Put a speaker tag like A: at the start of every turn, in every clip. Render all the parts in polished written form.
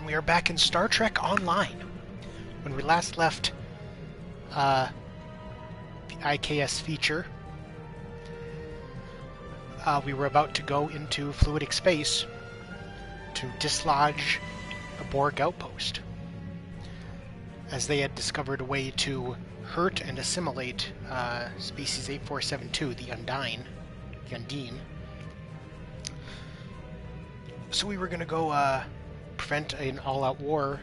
A: we are back in Star Trek Online. When we last left the IKS feature, we were about to go into fluidic space to dislodge a Borg outpost, as they had discovered a way to hurt and assimilate species 8472, the Undine. So we were going to go prevent an all-out war,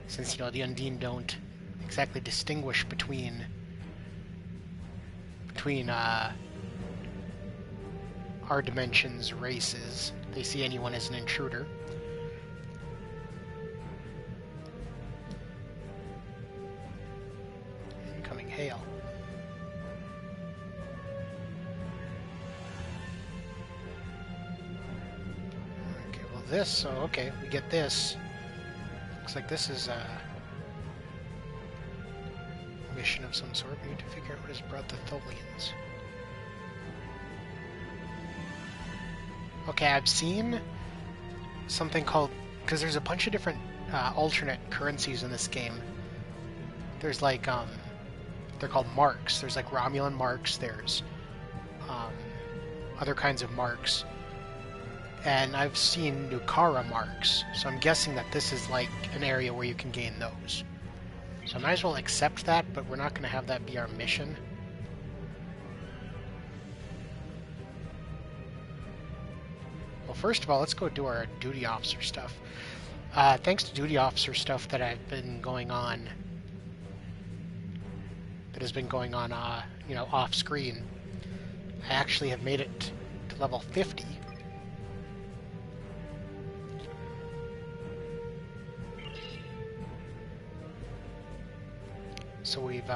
A: since, you know, the Undine don't exactly distinguish between our dimension's races. They see anyone as an intruder. Incoming hail. Okay, well this, so okay, we get this. Looks like this is a mission of some sort. We need to figure out what has brought the Tholians. Okay, I've seen something called, because there's a bunch of different alternate currencies in this game. There's like, they're called marks. There's like Romulan marks, there's other kinds of marks. And I've seen Nukara marks, so I'm guessing that this is like an area where you can gain those. So I might as well accept that, but we're not going to have that be our mission. Well, first of all, let's go do our duty officer stuff. Thanks to duty officer stuff that has been going on, you know, off screen, I actually have made it to level 50. So we've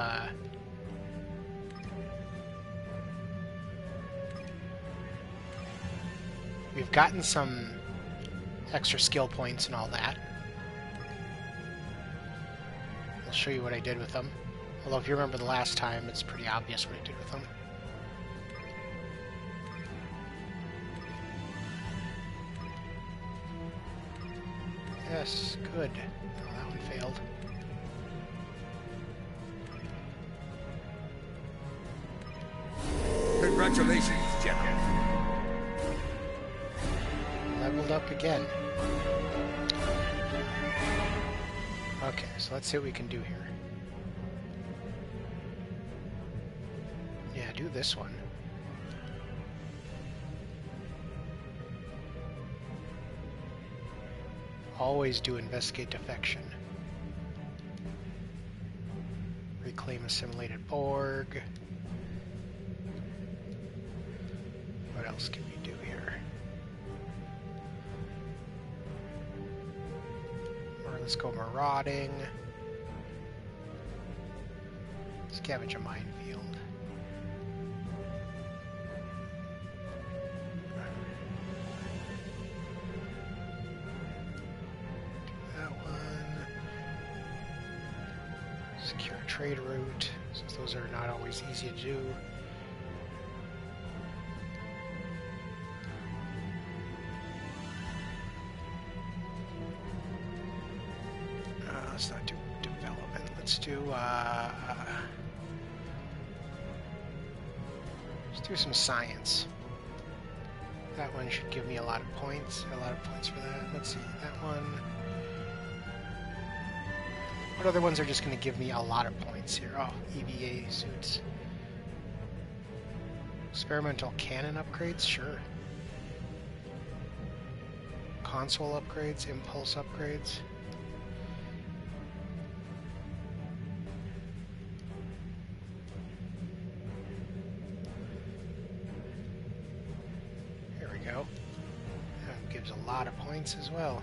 A: gotten some extra skill points and all that. I'll show you what I did with them. Although if you remember the last time, it's pretty obvious what I did with them. Yes, good. Oh, that one failed.
B: Congratulations, General.
A: Leveled up again. Okay, so let's see what we can do here. Yeah, do this one. Always do investigate defection. Reclaim assimilated Borg. What else can we do here? Or let's go marauding. Scavenge a minefield. That one. Secure a trade route, since those are not always easy to do. Let's not do development. Let's do some science. That one should give me a lot of points. A lot of points for that. Let's see, that one. What other ones are just going to give me a lot of points here? Oh, EVA suits. Experimental cannon upgrades? Sure. Console upgrades, impulse upgrades. That gives a lot of points as well.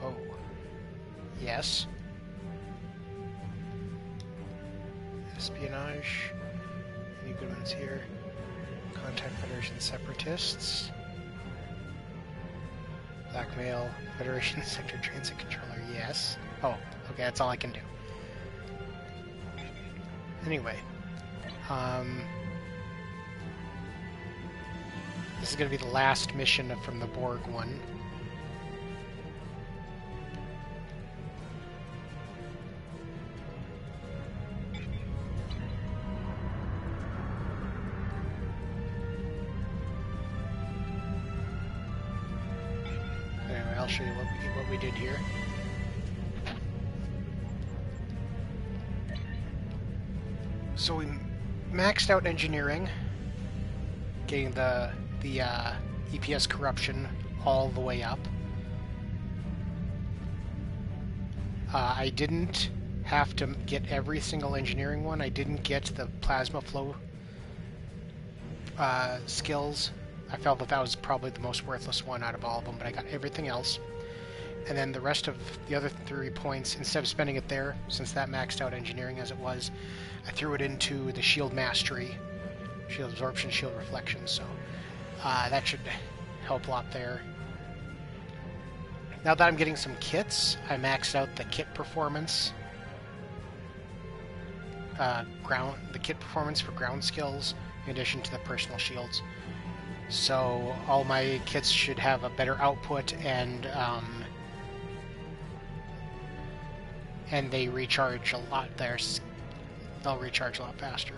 A: Oh, yes. Espionage. Any good ones here? Contact Federation separatists. Blackmail Federation sector transit controller. Yes. Oh, okay. That's all I can do. Anyway, This is going to be the last mission from the Borg one. Anyway, I'll show you what we did here. So we maxed out engineering, getting the EPS corruption all the way up. I didn't have to get every single engineering one. I didn't get the plasma flow skills. I felt that was probably the most worthless one out of all of them, but I got everything else. And then the rest of the other 3 points, instead of spending it there, since that maxed out engineering as it was, I threw it into the shield mastery, shield absorption, shield reflection, so that should help a lot there. Now that I'm getting some kits, I maxed out the kit performance, the kit performance for ground skills, in addition to the personal shields. So all my kits should have a better output, and they recharge a lot there. They'll recharge a lot faster.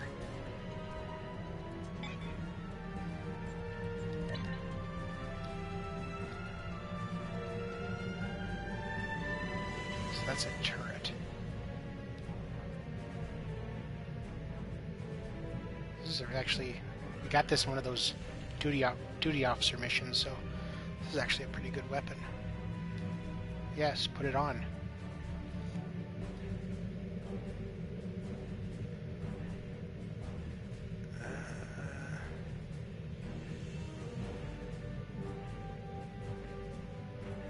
A: So that's a turret. This is actually, we got this in one of those duty officer missions, so this is actually a pretty good weapon. Yes, put it on.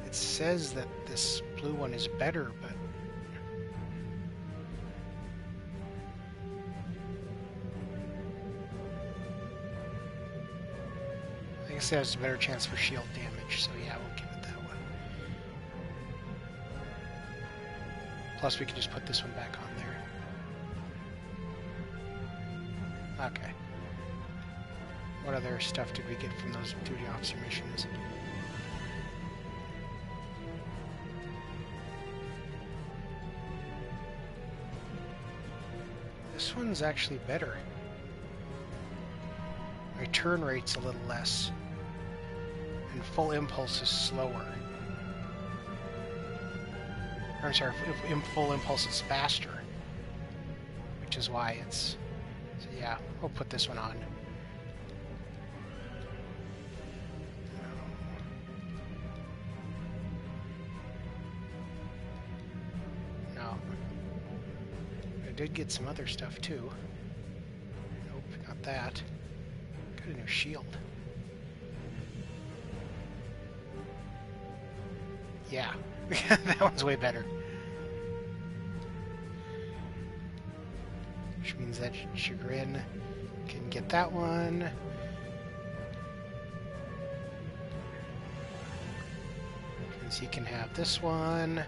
A: It says that this blue one is better, but I guess it has a better chance for shield damage, so yeah, we'll give it that one. Plus we can just put this one back on there. Okay. What other stuff did we get from those duty officer missions? This one's actually better. My turn rate's a little less, and full impulse is slower. I'm sorry, full impulse is faster, which is why it's... So yeah, we'll put this one on. No. I did get some other stuff too. Nope, not that. Got a new shield. Yeah, that one's way better. Which means that Chagrin can get that one. Means he can have this one.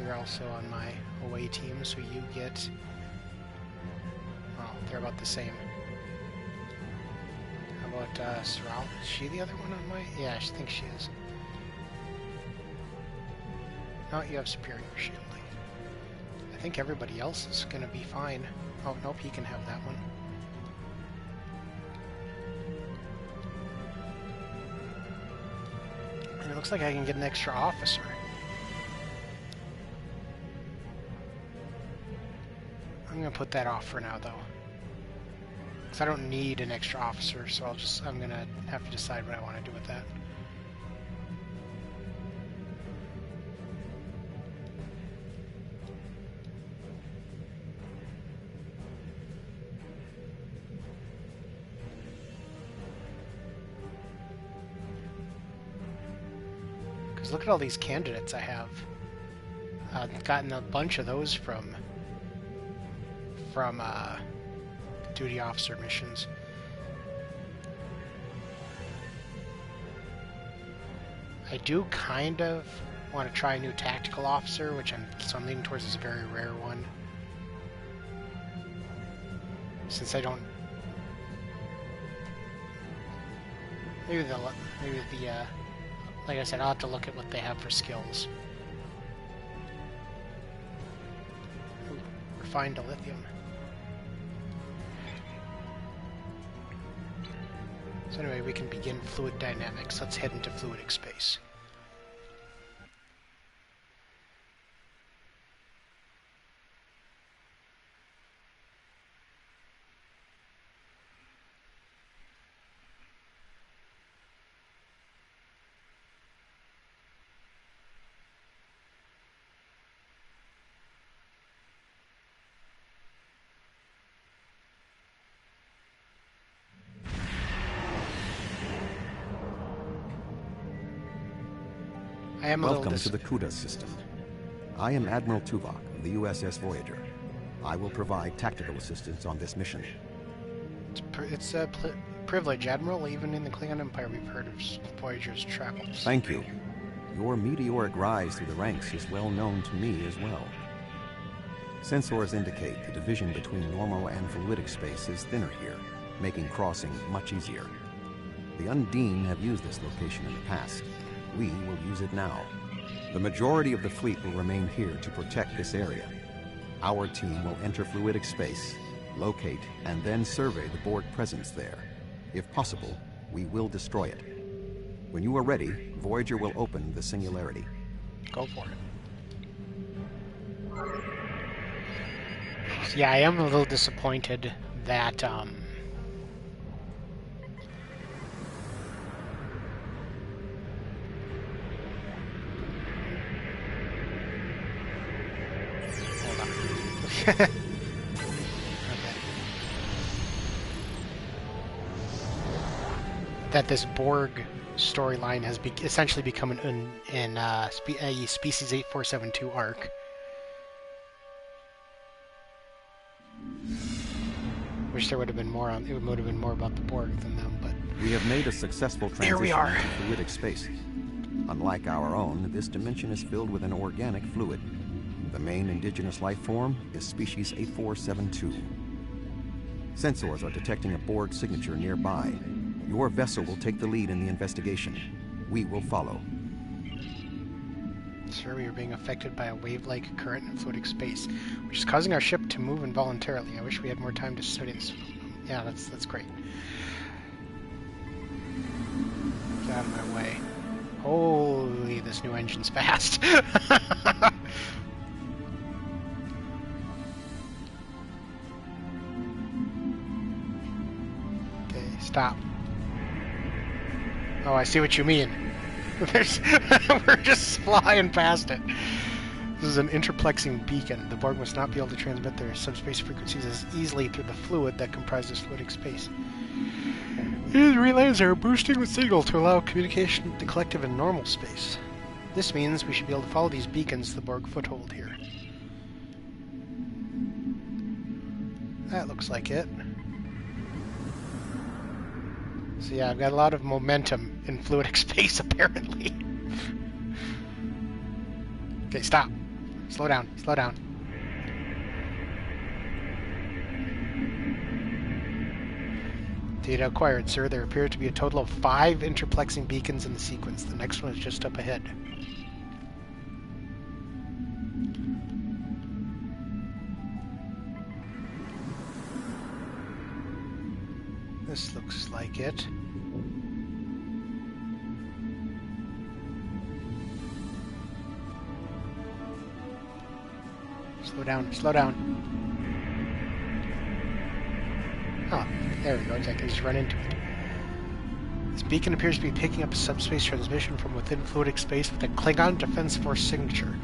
A: You're also on my away team, so you get... Well, they're about the same. How about Saral? Is she the other one on my... Yeah, I think she is. Oh, you have superior shielding. I think everybody else is going to be fine. Oh, nope, he can have that one. And it looks like I can get an extra officer. I'm going to put that off for now, though. Because I don't need an extra officer, so I'm going to have to decide what I want to do with that. Because look at all these candidates I have. I've gotten a bunch of those from duty officer missions. I do kind of want to try a new tactical officer, which I'm leaning towards is a very rare one. Since I don't Maybe the like I said, I'll have to look at what they have for skills. Ooh, refined dilithium. So anyway, we can begin fluid dynamics. Let's head into fluidic space.
C: Welcome to the Kuda system. I am Admiral Tuvok of the USS Voyager. I will provide tactical assistance on this mission.
A: It's a privilege, Admiral. Even in the Klingon Empire, we've heard of Voyager's travels.
C: Thank you. Your meteoric rise through the ranks is well known to me as well. Sensors indicate the division between normal and fluidic space is thinner here, making crossing much easier. The Undine have used this location in the past. We will use it now. The majority of the fleet will remain here to protect this area. Our team will enter fluidic space, locate, and then survey the Borg presence there. If possible, we will destroy it. When you are ready, Voyager will open the singularity.
A: Go for it. So yeah, I am a little disappointed that okay. That this Borg storyline has essentially become a Species 8472 arc. Wish there would have been more on. It would have been more about the Borg than them, but
C: we have made a successful transition
A: here we are.
C: into fluidic space. Unlike our own, this dimension is filled with an organic fluid. The main indigenous life form is Species 8472. Sensors are detecting a Borg signature nearby. Your vessel will take the lead in the investigation. We will follow.
A: Sir, we are being affected by a wave-like current in fluidic space, which is causing our ship to move involuntarily. I wish we had more time to study this. Yeah, that's great. Get out of my way. Holy, this new engine's fast. Okay, stop. Oh, I see what you mean. We're just flying past it. This is an interplexing beacon. The Borg must not be able to transmit their subspace frequencies as easily through the fluid that comprises fluidic space. These relays are boosting the signal to allow communication with the collective in normal space. This means we should be able to follow these beacons to the Borg foothold here. That looks like it. So yeah, I've got a lot of momentum in fluidic space, apparently. Okay, stop. Slow down, slow down. Data acquired, sir. There appear to be a total of 5 interplexing beacons in the sequence. The next one is just up ahead. This looks like it. Slow down, slow down. Oh, there we go. I can just run into it. This beacon appears to be picking up a subspace transmission from within fluidic space with a Klingon Defense Force signature.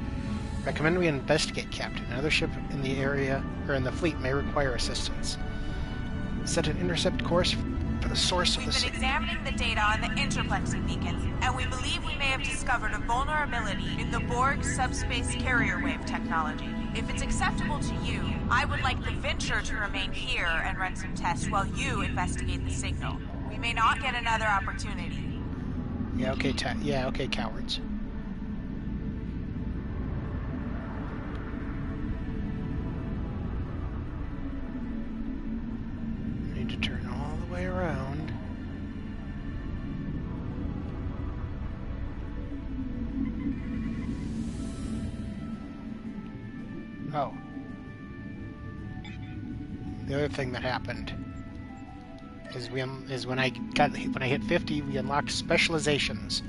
A: Recommend we investigate, Captain. Another ship in the area, or in the fleet, may require assistance. Set an intercept course for the source of the signal.
D: We've been examining the data on the interplexing beacons, and we believe we may have discovered a vulnerability in the Borg subspace carrier wave technology. If it's acceptable to you, I would like the Venture to remain here and run some tests while you investigate the signal. We may not get another opportunity.
A: Yeah, okay, okay, cowards. I need to turn all the way around. the other thing that happened is when I hit 50, we unlocked specializations.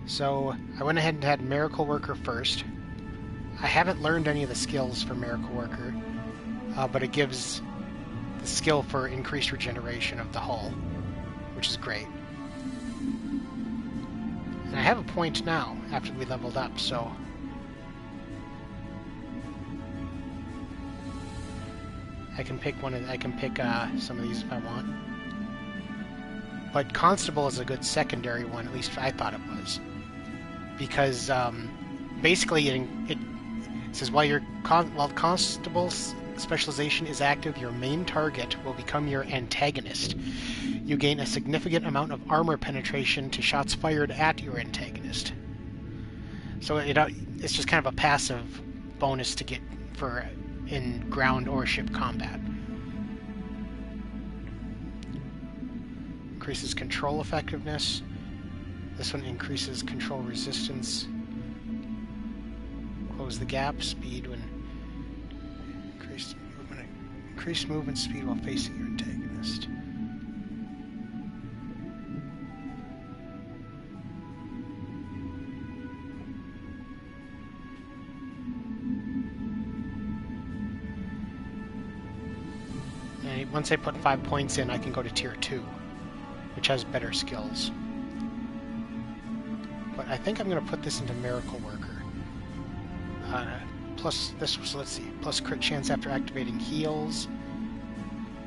A: So I went ahead and had Miracle Worker first. I haven't learned any of the skills for Miracle Worker, but it gives the skill for increased regeneration of the hull, which is great. And I have a point now after we leveled up, so I can pick some of these if I want. But Constable is a good secondary one, at least I thought it was, because basically it says while Constable's specialization is active, your main target will become your antagonist. You gain a significant amount of armor penetration to shots fired at your antagonist. So it's just kind of a passive bonus to get for in ground or ship combat. Increases control effectiveness. This one increases control resistance. Close the gap. Speed when increased movement speed while facing your antagonist. And once I put 5 points in, I can go to tier 2, which has better skills. But I think I'm going to put this into Miracle Worker. Plus this, so let's see, plus crit chance after activating heals,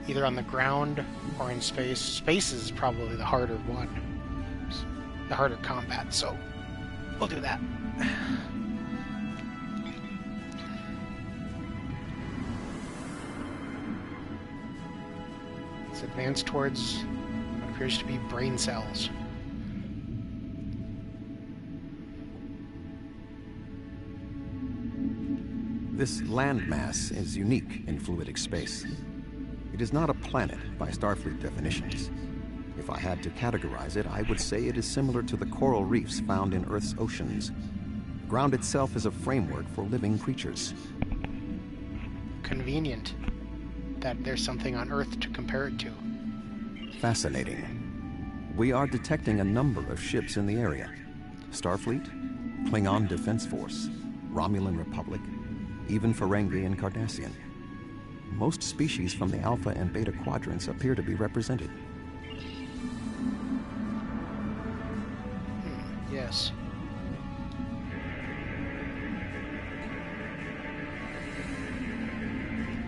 A: either on the ground or in space. Space is probably the harder one, the harder combat, so we'll do that. Let's advance towards what appears to be brain cells.
C: This landmass is unique in fluidic space. It is not a planet by Starfleet definitions. If I had to categorize it, I would say it is similar to the coral reefs found in Earth's oceans. The ground itself is a framework for living creatures.
A: Convenient that there's something on Earth to compare it to.
C: Fascinating. We are detecting a number of ships in the area. Starfleet, Klingon Defense Force, Romulan Republic, even Ferengi and Cardassian. Most species from the Alpha and Beta quadrants appear to be represented.
A: Yes.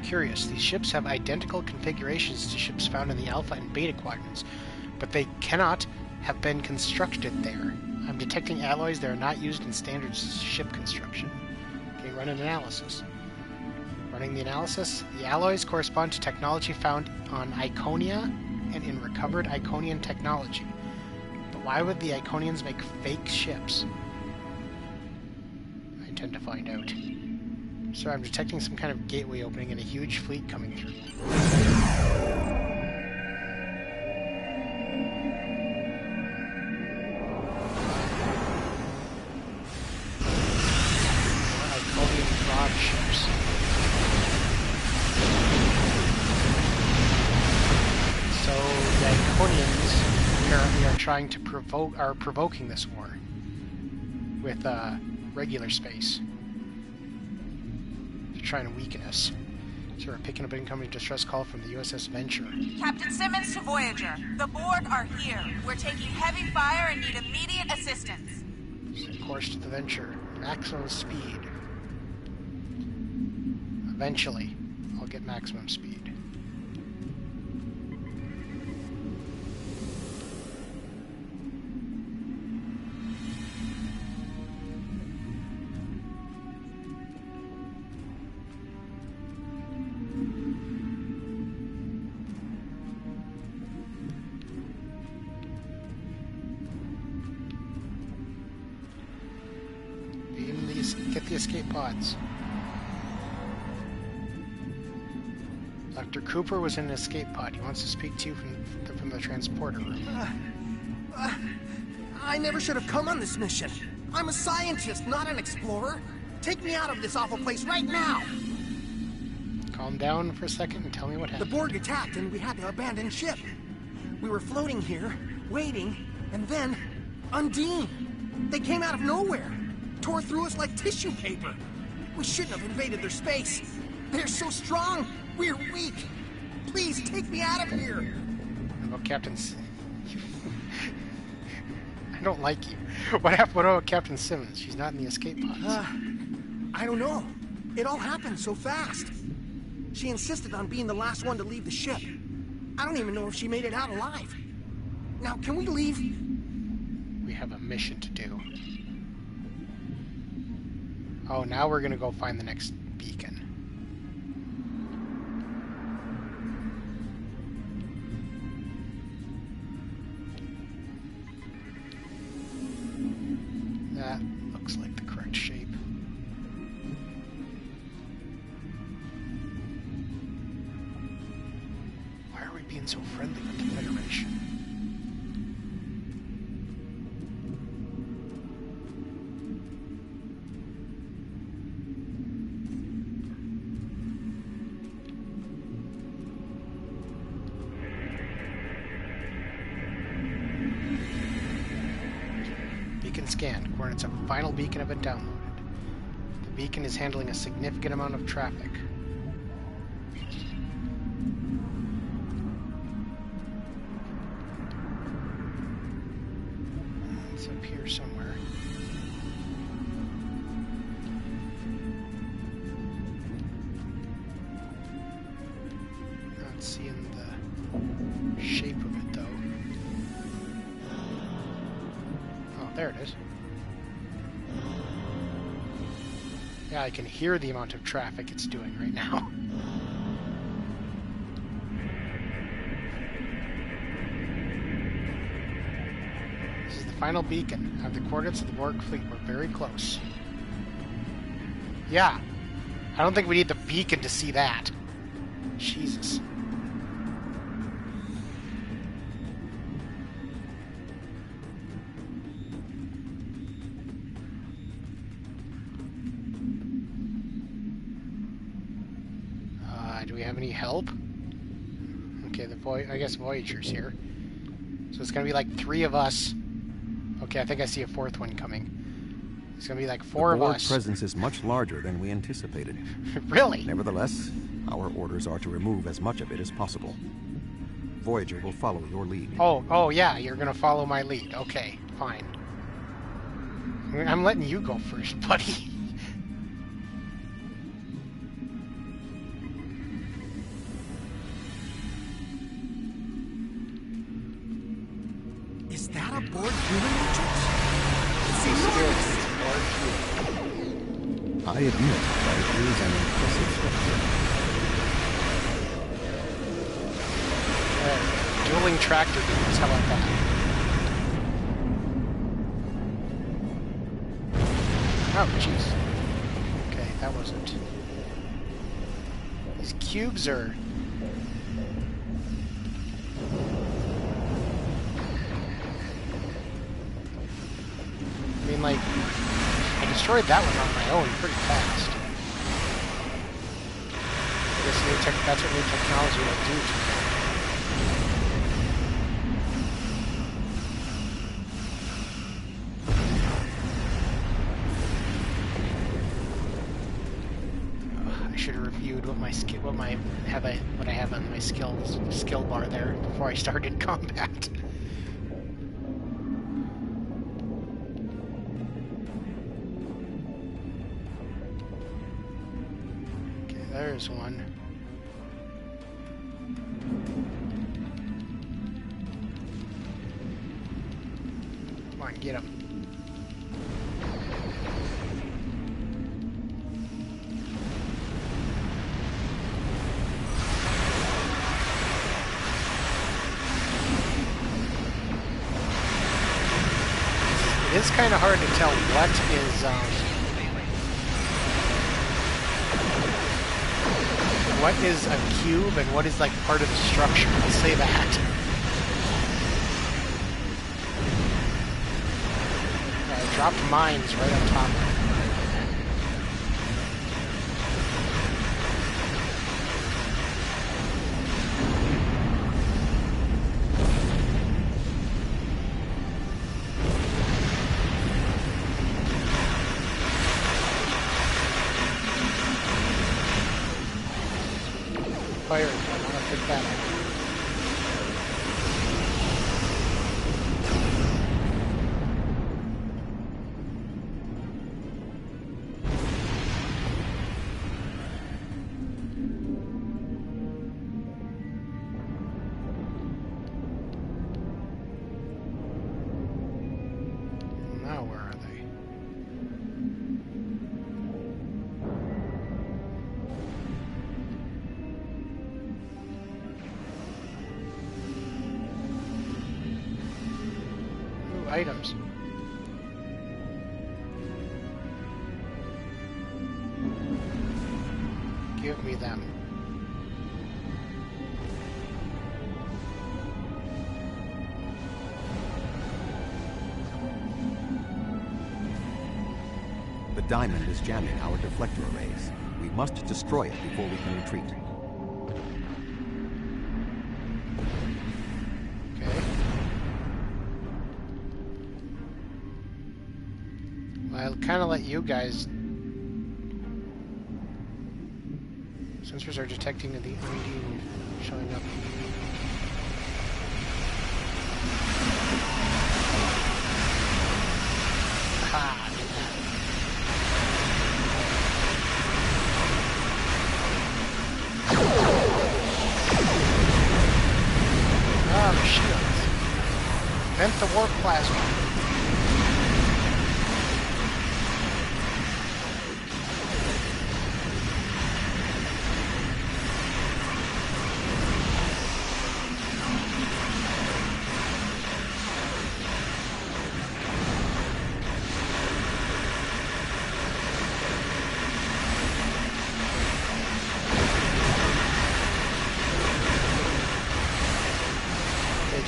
A: Curious, these ships have identical configurations to ships found in the Alpha and Beta quadrants, but they cannot have been constructed there. I'm detecting alloys that are not used in standard ship construction. Run an analysis. Running the analysis, the alloys correspond to technology found on Iconia and in recovered Iconian technology. But why would the Iconians make fake ships? I intend to find out. So I'm detecting some kind of gateway opening and a huge fleet coming through. Ships. So the Iconians apparently are trying to provoking this war with regular space. They're trying to weaken us. So we're picking up an incoming distress call from the USS Venture.
D: Captain Simmons to Voyager. The Borg are here. We're taking heavy fire and need immediate assistance.
A: Set course to the Venture. Maximum speed. Eventually, I'll get maximum speed. Get the escape pods. Dr. Cooper was in an escape pod. He wants to speak to you from the transporter room.
E: I never should have come on this mission. I'm a scientist, not an explorer. Take me out of this awful place right now.
A: calm down for a second and tell me what
E: The
A: happened.
E: Borg attacked and we had to abandon ship. We were floating here, waiting, and then... Undine! They came out of nowhere! Tore through us like tissue paper! We shouldn't have invaded their space! They're so strong! We're weak! Please take me out of here!
A: What about I don't like you. What about Captain Simmons? She's not in the escape pods.
E: I don't know. It all happened so fast. She insisted on being the last one to leave the ship. I don't even know if she made it out alive. Now, can we leave?
A: We have a mission to do. Oh, now we're gonna go find the next beacon. That looks like the correct shape. Why are we being so friendly with the Federation? Beacon scanned. Coordinates of a final beacon have been downloaded. The beacon is handling a significant amount of traffic. It's up here somewhere. Not seeing the shape of it though. Oh, there it is. Yeah, I can hear the amount of traffic it's doing right now. This is the final beacon. Have the coordinates of the Borg fleet. We're very close. Yeah. I don't think we need the beacon to see that. Jesus. Do we have any help? Okay, I guess Voyager's here. So it's gonna be like 3 of us. Okay, I think I see a 4th one coming. It's gonna be like 4 of
C: The Borg
A: us.
C: presence is much larger than we anticipated.
A: Really?
C: Nevertheless, our orders are to remove as much of it as possible. Voyager will follow your lead.
A: Oh yeah, you're gonna follow my lead. Okay, fine. I'm letting you go first, buddy.
E: Is that a Borg human matrix? It's enormous!
C: I admit that it is an impressive structure.
A: Dueling tractor beams, how about that? Oh, jeez. Okay, that wasn't... These cubes are... I mean, like, I destroyed that one on my own pretty fast. I guess that's what new technology will do to me. I should have reviewed what I have on my skill bar there before I started combat. There's one. Come on, get him. It is kind of hard to tell what is a cube and what is like part of the structure. I'll say that. I dropped mines right on top of it. items. Give me them.
C: The diamond is jamming our deflector arrays. We must destroy it before we can retreat.
A: Okay. Well, I'll kind of let you guys... Sensors are detecting the Undine showing up. Aha! The shields. Vent the warp plasma.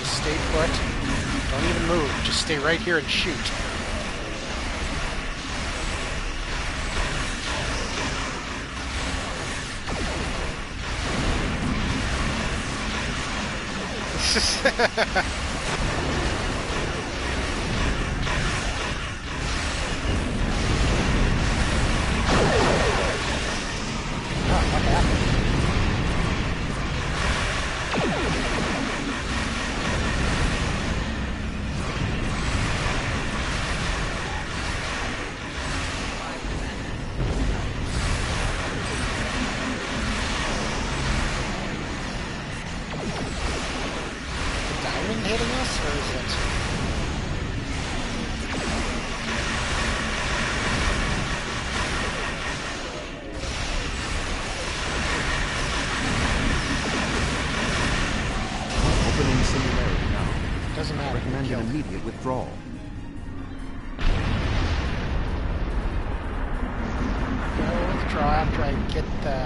A: Stay put. Don't even move. Just stay right here and shoot. What happened? Hitting us, or is it?
C: Opening singularity now.
A: Doesn't matter.
C: Recommend an immediate withdrawal.
A: I'll withdraw after I get the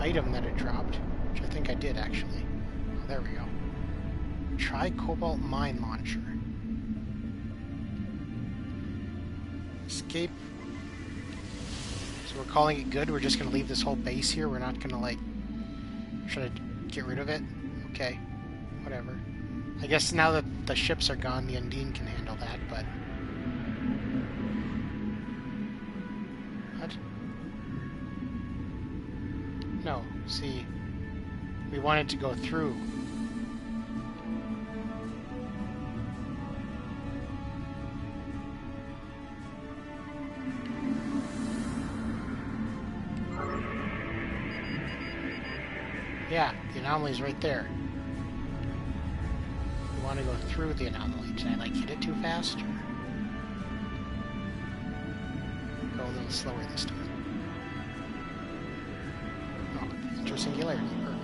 A: item that it dropped, which I think I did actually. Oh, there we go. Try Cobalt Mine Launcher. Escape. So we're calling it good? We're just going to leave this whole base here? We're not going to, like, try to get rid of it? Okay. Whatever. I guess now that the ships are gone, the Undine can handle that, but... What? No. See, we wanted to go through. Yeah, the anomaly's right there. We want to go through the anomaly. Did I, like, hit it too fast? Or go a little slower this time? Oh, the intersingularity. Perfect.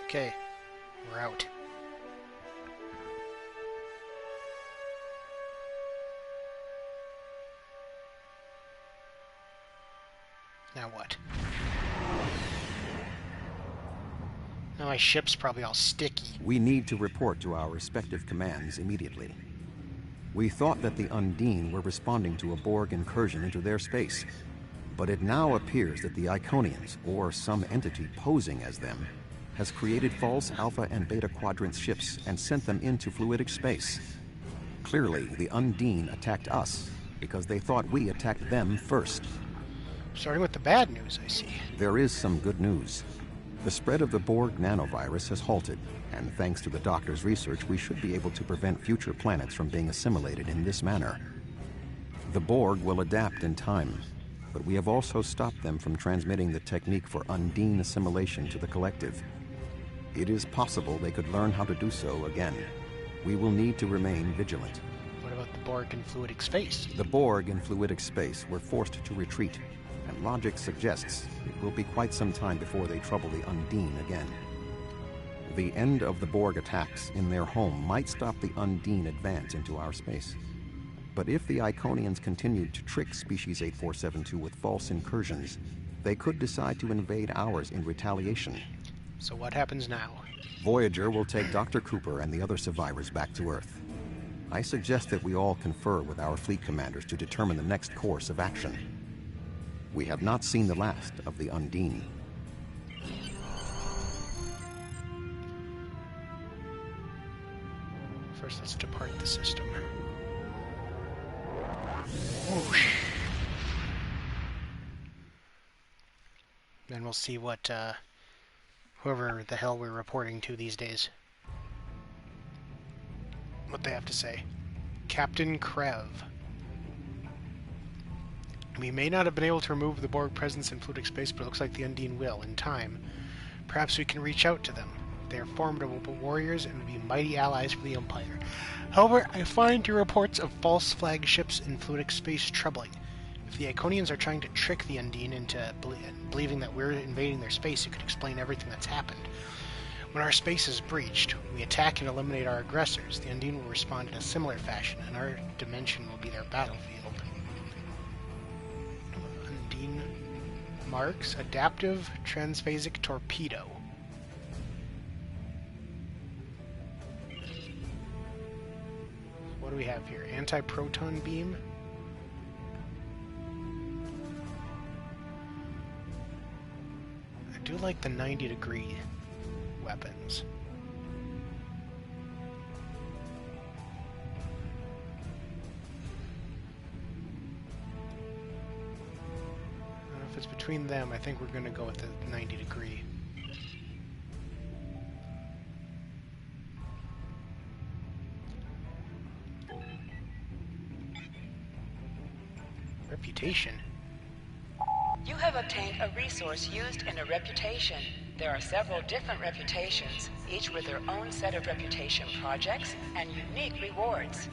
A: Okay, we're out. Now what? Now my ship's probably all sticky.
C: We need to report to our respective commands immediately. We thought that the Undine were responding to a Borg incursion into their space, but it now appears that the Iconians, or some entity posing as them, has created false Alpha and Beta Quadrant ships and sent them into fluidic space. Clearly, the Undine attacked us because they thought we attacked them first.
A: Starting with the bad news, I see.
C: There is some good news. The spread of the Borg nanovirus has halted, and thanks to the Doctor's research, we should be able to prevent future planets from being assimilated in this manner. The Borg will adapt in time, but we have also stopped them from transmitting the technique for Undine assimilation to the collective. It is possible they could learn how to do so again. We will need to remain vigilant.
A: What about the Borg in fluidic space?
C: The Borg in fluidic space were forced to retreat, and logic suggests it will be quite some time before they trouble the Undine again. The end of the Borg attacks in their home might stop the Undine advance into our space. But if the Iconians continued to trick Species 8472 with false incursions, they could decide to invade ours in retaliation.
A: So what happens now?
C: Voyager will take Dr. Cooper and the other survivors back to Earth. I suggest that we all confer with our fleet commanders to determine the next course of action. We have not seen the last of the Undine.
A: First, let's depart the system. Whoosh. Then we'll see what, whoever the hell we're reporting to these days, what they have to say. Captain Krev. We may not have been able to remove the Borg presence in fluidic space, but it looks like the Undine will, in time. Perhaps we can reach out to them. They are formidable warriors and would be mighty allies for the Empire. However, I find your reports of false flagships in fluidic space troubling. If the Iconians are trying to trick the Undine into believing that we're invading their space, it could explain everything that's happened. When our space is breached, we attack and eliminate our aggressors. The Undine will respond in a similar fashion, and our dimension will be their battlefield. Undine marks adaptive transphasic torpedo. What do we have here? Anti-proton beam? I do like the 90-degree weapons. If it's between them, I think we're going to go with the 90-degree. Reputation.
F: You have obtained a resource used in a reputation. There are several different reputations, each with their own set of reputation projects and unique rewards.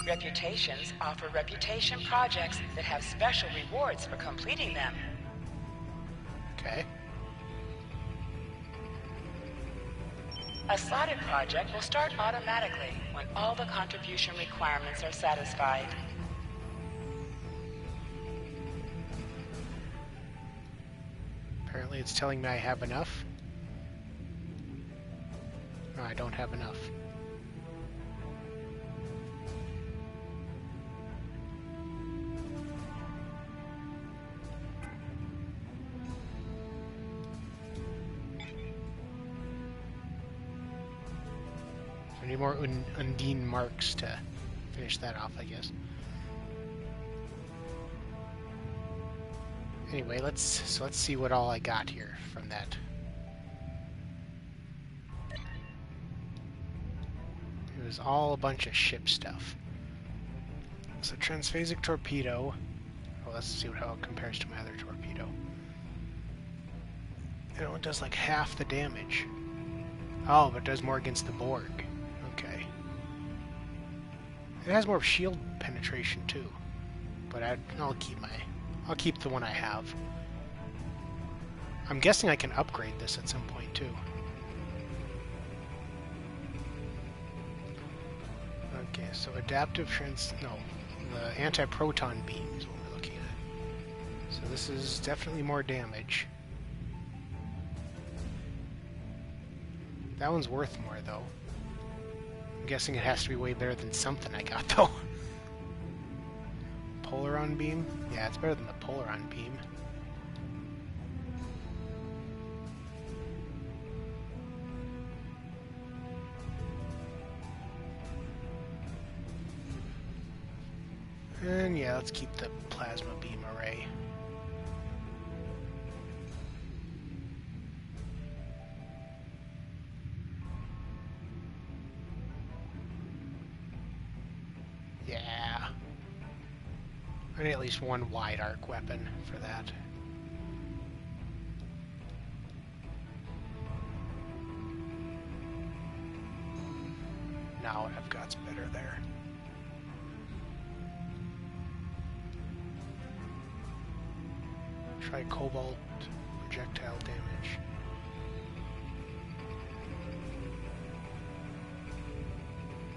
F: Reputations offer reputation projects that have special rewards for completing them.
A: Okay.
F: A slotted project will start automatically when all the contribution requirements are satisfied.
A: Apparently it's telling me I have enough. No, I don't have enough. So I need more Undine marks to finish that off, I guess. Anyway, let's see what all I got here from that. It was all a bunch of ship stuff. So transphasic torpedo. Well, let's see how it compares to my other torpedo. It only does like half the damage. Oh, but it does more against the Borg. Okay. It has more shield penetration too. But I'll keep the one I have. I'm guessing I can upgrade this at some point too. Okay, so adaptive the anti-proton beam is what we're looking at. So this is definitely more damage. That one's worth more though. I'm guessing it has to be way better than something I got though. Polaron beam? Yeah, it's better than the Polaron beam. And yeah, let's keep the plasma beam array. Yeah. I need at least one wide arc weapon for that. Now what I've got's better there. Try cobalt projectile damage.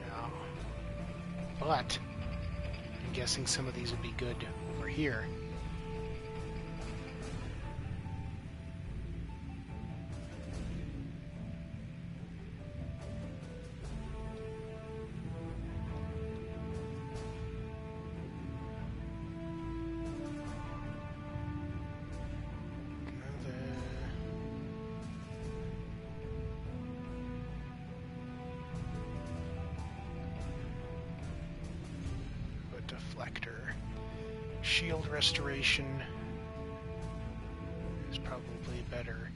A: No. But I'm guessing some of these would be good over here. Deflector. Shield restoration is probably better.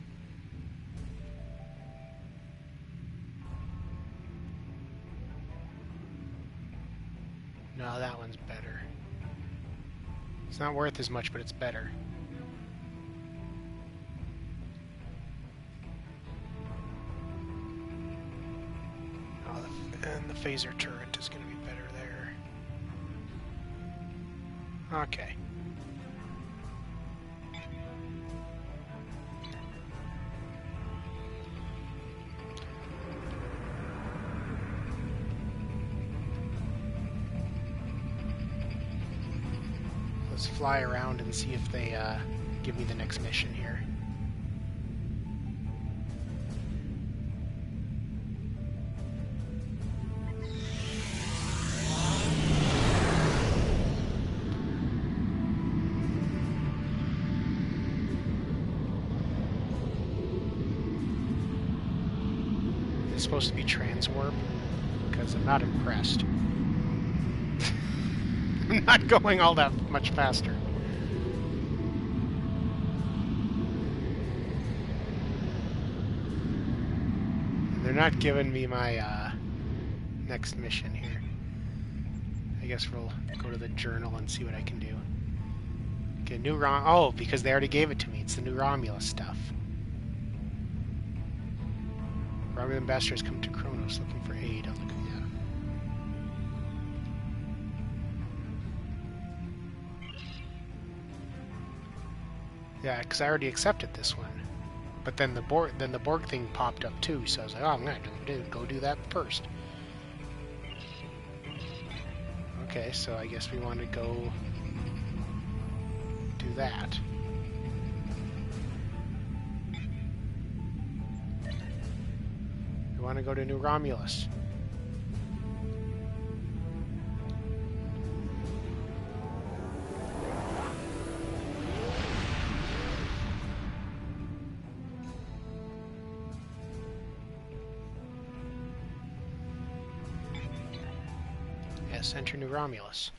A: No, that one's better. It's not worth as much, but it's better. Oh, and the phaser turret is going to be better there. Okay. Let's fly around and see if they give me the next mission here. It's supposed to be transwarp, because I'm not impressed. I'm not going all that much faster. They're not giving me my next mission here. I guess we'll go to the journal and see what I can do. Okay, new oh, because they already gave it to me. It's the new Romulus stuff. Romulan ambassadors come to Kronos looking for aid. Yeah, because I already accepted this one, but then the Borg thing popped up too. So I was like, oh, I'm gonna go do that first. Okay, so I guess we want to go do that. We want to go to New Romulus. Yes, enter New Romulus.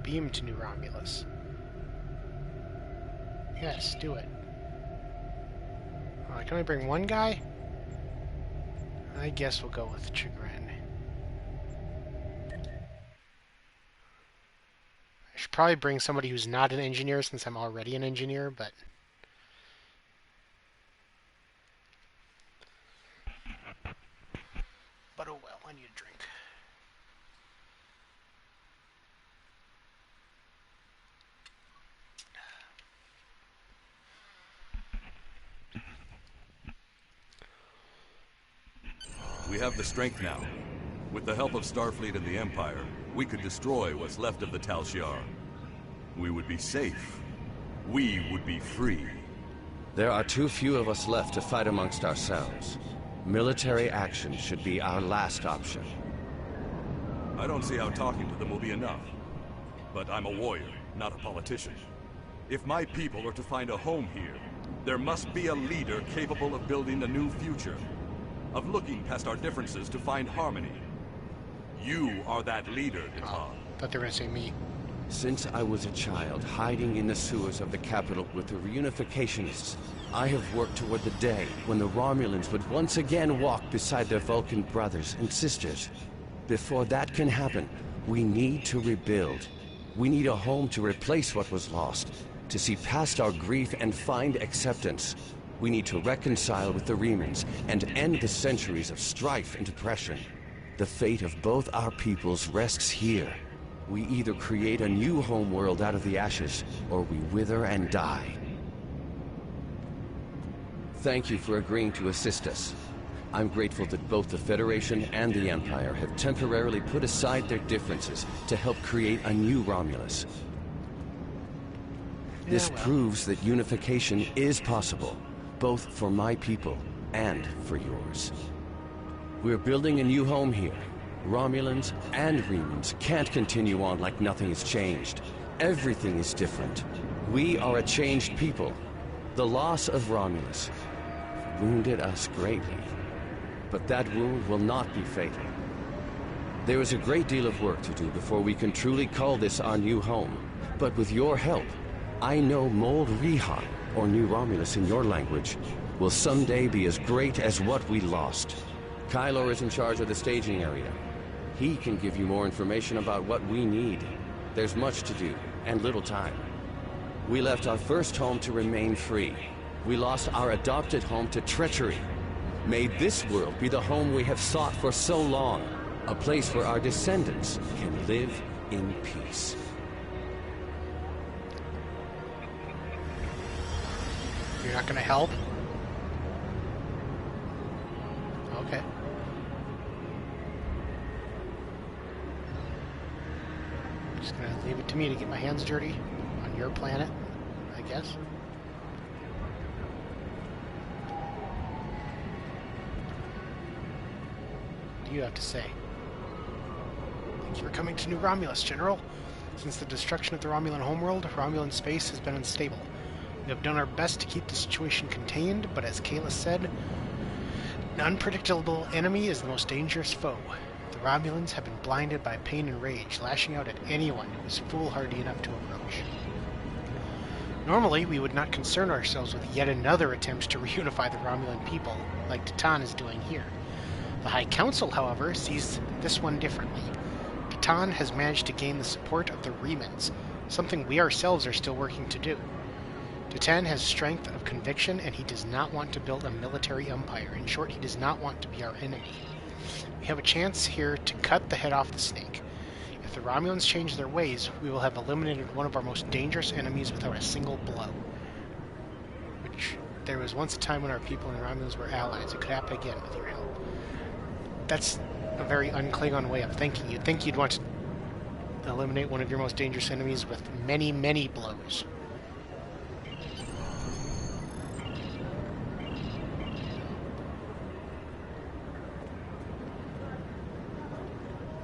A: Beam to New Romulus. Yes, do it. Oh, I can only bring one guy? I guess we'll go with Chagrin. I should probably bring somebody who's not an engineer since I'm already an engineer, but... But oh well, I need a drink.
B: We have the strength now. With the help of Starfleet and the Empire, we could destroy what's left of the Tal Shiar. We would be safe. We would be free.
G: There are too few of us left to fight amongst ourselves. Military action should be our last option.
B: I don't see how talking to them will be enough. But I'm a warrior, not a politician. If my people are to find a home here, there must be a leader capable of building a new future. Of looking past our differences to find harmony. You are that leader, Dupont.
A: Thought they were going to say me.
G: Since I was a child, hiding in the sewers of the capital with the reunificationists, I have worked toward the day when the Romulans would once again walk beside their Vulcan brothers and sisters. Before that can happen, we need to rebuild. We need a home to replace what was lost, to see past our grief and find acceptance. We need to reconcile with the Remans and end the centuries of strife and oppression. The fate of both our peoples rests here. We either create a new homeworld out of the ashes, or we wither and die. Thank you for agreeing to assist us. I'm grateful that both the Federation and the Empire have temporarily put aside their differences to help create a new Romulus. This proves that unification is possible, both for my people and for yours. We're building a new home here. Romulans and Remans can't continue on like nothing has changed. Everything is different. We are a changed people. The loss of Romulus wounded us greatly. But that wound will not be fatal. There is a great deal of work to do before we can truly call this our new home. But with your help, I know Mold Rihan, or New Romulus in your language, will someday be as great as what we lost. Kylor is in charge of the staging area. He can give you more information about what we need. There's much to do, and little time. We left our first home to remain free. We lost our adopted home to treachery. May this world be the home we have sought for so long. A place where our descendants can live in peace.
A: You're not gonna help? Okay. Just gonna leave it to me to get my hands dirty on your planet, I guess. What do you have to say? Thank you for coming to New Romulus, General. Since the destruction of the Romulan homeworld, Romulan space has been unstable. We have done our best to keep the situation contained, but as Kayla said, an unpredictable enemy is the most dangerous foe. The Romulans have been blinded by pain and rage, lashing out at anyone who is foolhardy enough to approach. Normally, we would not concern ourselves with yet another attempt to reunify the Romulan people, like Titan is doing here. The High Council, however, sees this one differently. Titan has managed to gain the support of the Remans, something we ourselves are still working to do. Titan has strength of conviction, and he does not want to build a military empire. In short, he does not want to be our enemy. We have a chance here to cut the head off the snake. If the Romulans change their ways, we will have eliminated one of our most dangerous enemies without a single blow. Which, there was once a time when our people and the Romulans were allies. It could happen again with your help. That's a very un-Klingon way of thinking. You'd think you'd want to eliminate one of your most dangerous enemies with many, many blows.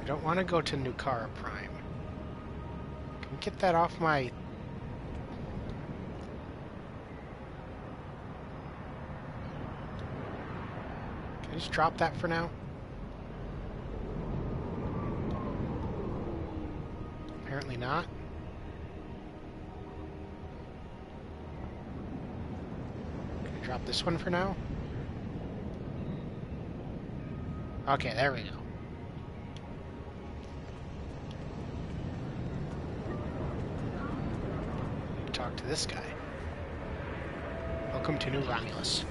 A: I don't want to go to Nukara Prime. Can we get that off my... Can I just drop that for now? Apparently not. Can I drop this one for now? Okay, there we go. Talk to this guy. Welcome to New Romulus.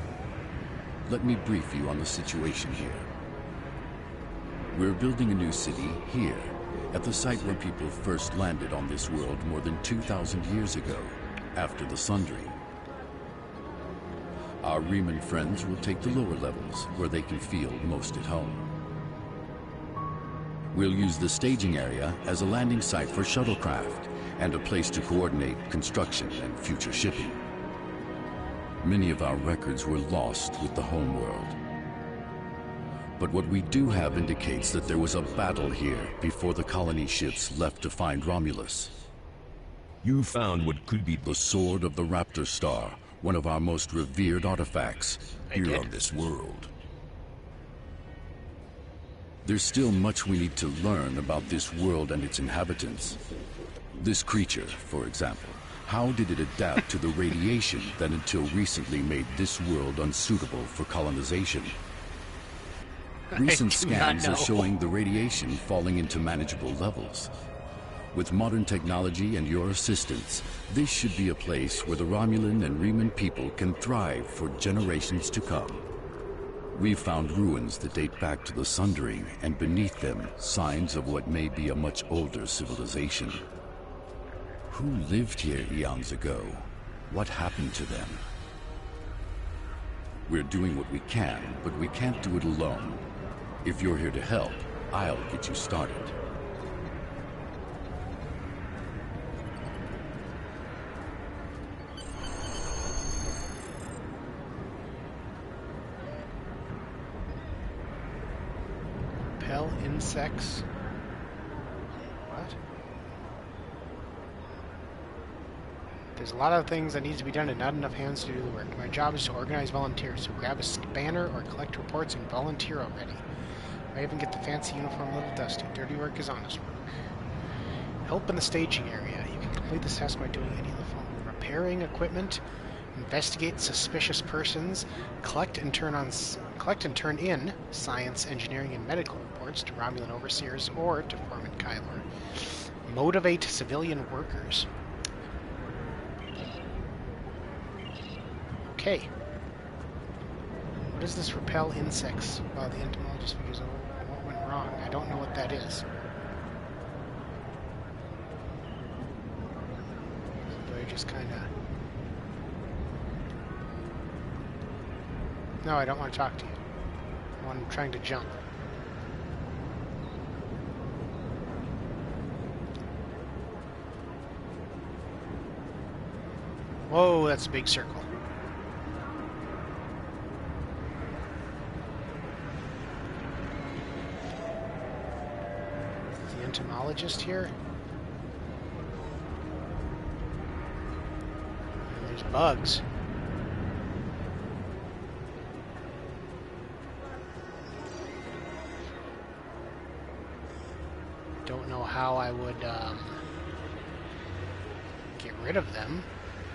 H: Let me brief you on the situation here. We're building a new city here, at the site where people first landed on this world more than 2,000 years ago, after the Sundering. Our Reman friends will take the lower levels, where they can feel most at home. We'll use the staging area as a landing site for shuttlecraft, and a place to coordinate construction and future shipping. Many of our records were lost with the homeworld. But what we do have indicates that there was a battle here before the colony ships left to find Romulus. You found what could be the Sword of the Raptor Star, one of our most revered artifacts here on this world. There's still much we need to learn about this world and its inhabitants. This creature, for example, how did it adapt to the radiation that until recently made this world unsuitable for colonization? Recent scans are showing the radiation falling into manageable levels. With modern technology and your assistance, this should be a place where the Romulan and Reman people can thrive for generations to come. We've found ruins that date back to the Sundering, and beneath them, signs of what may be a much older civilization. Who lived here eons ago? What happened to them? We're doing what we can, but we can't do it alone. If you're here to help, I'll get you started.
A: Repel insects. What? There's a lot of things that needs to be done and not enough hands to do the work. My job is to organize volunteers, so grab a spanner or collect reports and volunteer already. I even get the fancy uniform a little dusty. Dirty work is honest work. Help in the staging area. You can complete this task by doing any of the following: repairing equipment, investigate suspicious persons, collect and turn in science, engineering, and medical reports to Romulan overseers or to Foreman Kylor. Motivate civilian workers. Okay. What is this repel insects? Well, the entomologist figures out what went wrong. I don't know what that is. Do I just kind of... No, I don't want to talk to you. I'm trying to jump. Whoa, that's a big circle. Is the entomologist here? And there's bugs. Don't know how I would get rid of them.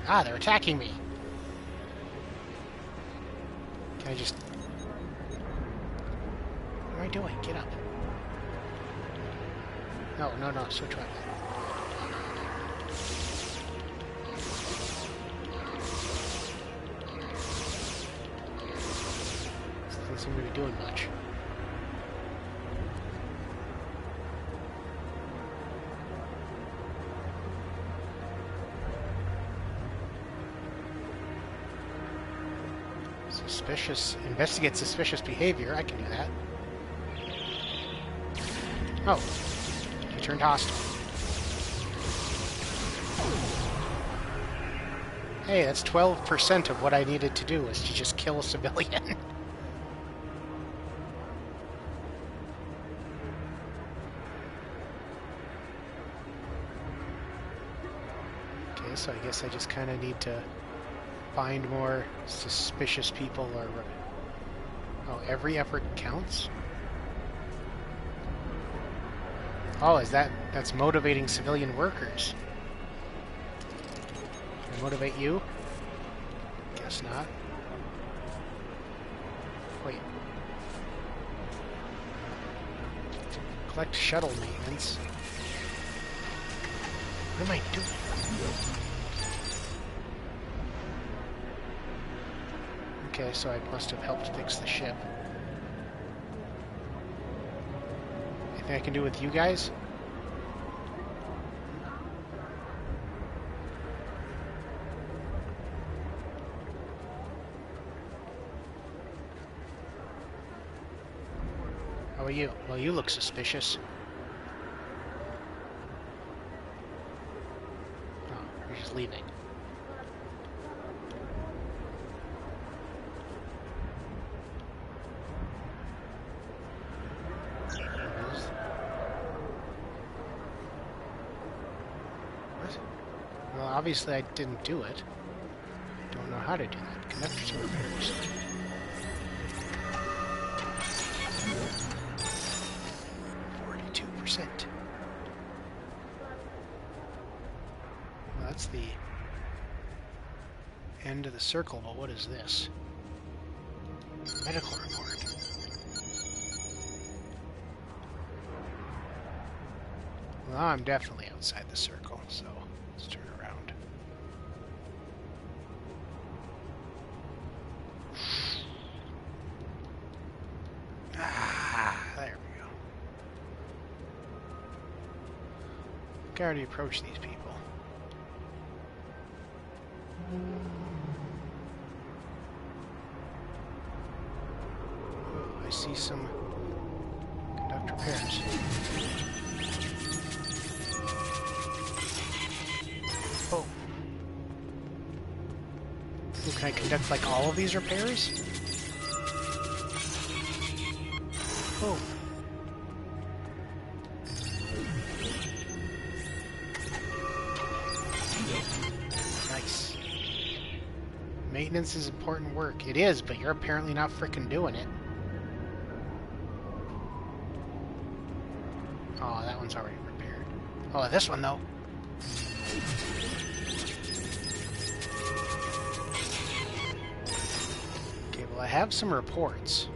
A: Ah, they're attacking me. Can I just... What am I doing? Get up. No, no, no, switch weapon. This doesn't seem to be doing much. Investigate suspicious behavior. I can do that. Oh. He turned hostile. Hey, that's 12% of what I needed to do, was to just kill a civilian. Okay, so I guess I just kind of need to find more suspicious people, or... Oh, every effort counts? Oh, that's motivating civilian workers. Can I motivate you? Guess not. Wait. Collect shuttle maintenance. What am I doing? Okay, so I must have helped fix the ship. Anything I can do with you guys? How are you? Well, you look suspicious. Oh, you're just leaving. Obviously I didn't do it. Don't know how to do that. Connect to repairs. that's the end of the circle, but what is this? Medical report. Well, I'm definitely outside the circle, so let's turn around. There we go. I can already approach these people. Oh, I see some conduct repairs. Oh. Ooh, can I conduct like all of these repairs? Oh. Nice. Maintenance is important work. It is, but you're apparently not frickin' doing it. Oh, that one's already repaired. Oh, this one, though. Okay, well, I have some reports.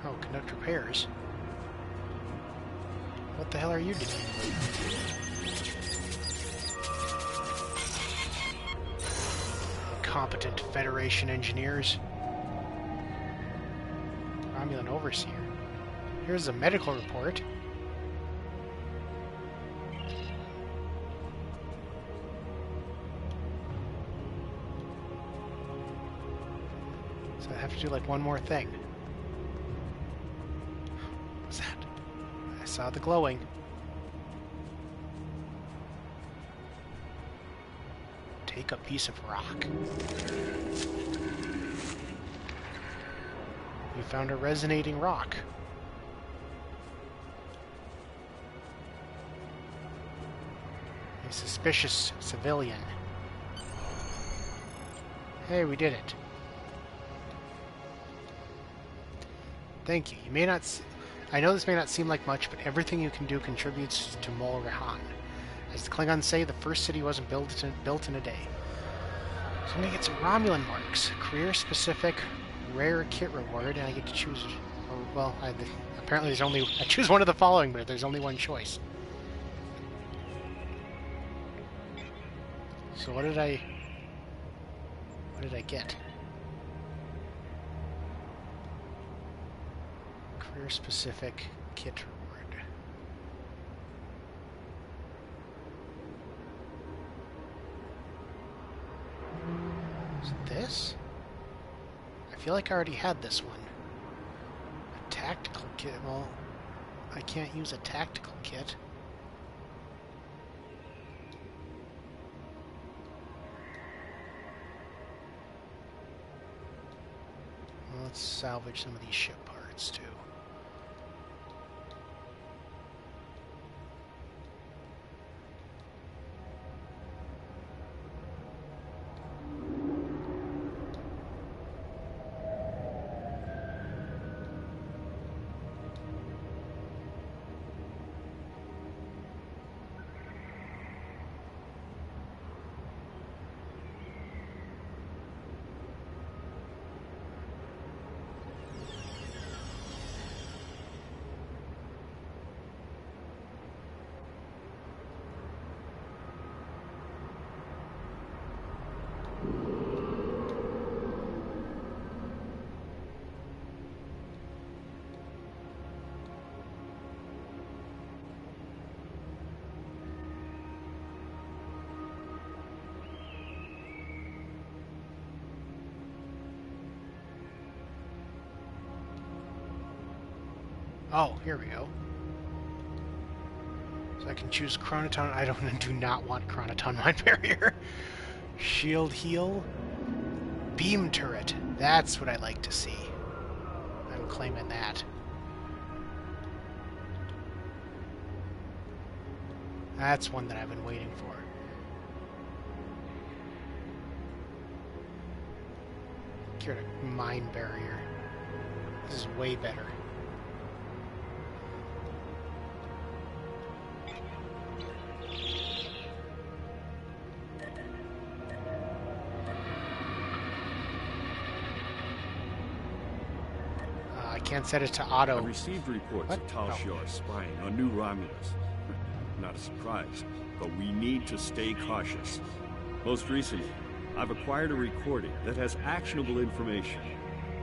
A: Oh, conduct repairs. What the hell are you doing? Incompetent Federation engineers. Romulan Overseer. Here's a medical report. So I have to do like one more thing. What was that? I saw the glowing. Take a piece of rock. You found a resonating rock. A suspicious civilian. Hey, we did it. Thank you. You may not... I know this may not seem like much, but everything you can do contributes to Mol Rehan. As the Klingons say, the first city wasn't built in a day. So I'm going to get some Romulan marks. Career-specific, rare kit reward, and I get to choose... Well, apparently there's only... I choose one of the following, but there's only one choice. So what did I get? Career-specific kit reward. Is it this? I feel like I already had this one. A tactical kit. Well, I can't use a tactical kit. Well, let's salvage some of these ship parts too. Oh, here we go. So I can choose Chronoton. I do not want Chronoton Mine Barrier. Shield Heal. Beam Turret. That's what I like to see. I'm claiming that. That's one that I've been waiting for. Cured a Mine Barrier. This is way better. can't set it to
I: I
A: auto.
I: received reports
A: What?
I: of Tal
A: Oh.
I: Shiar spying on New Romulus. Not a surprise, but we need to stay cautious. Most recently, I've acquired a recording that has actionable information.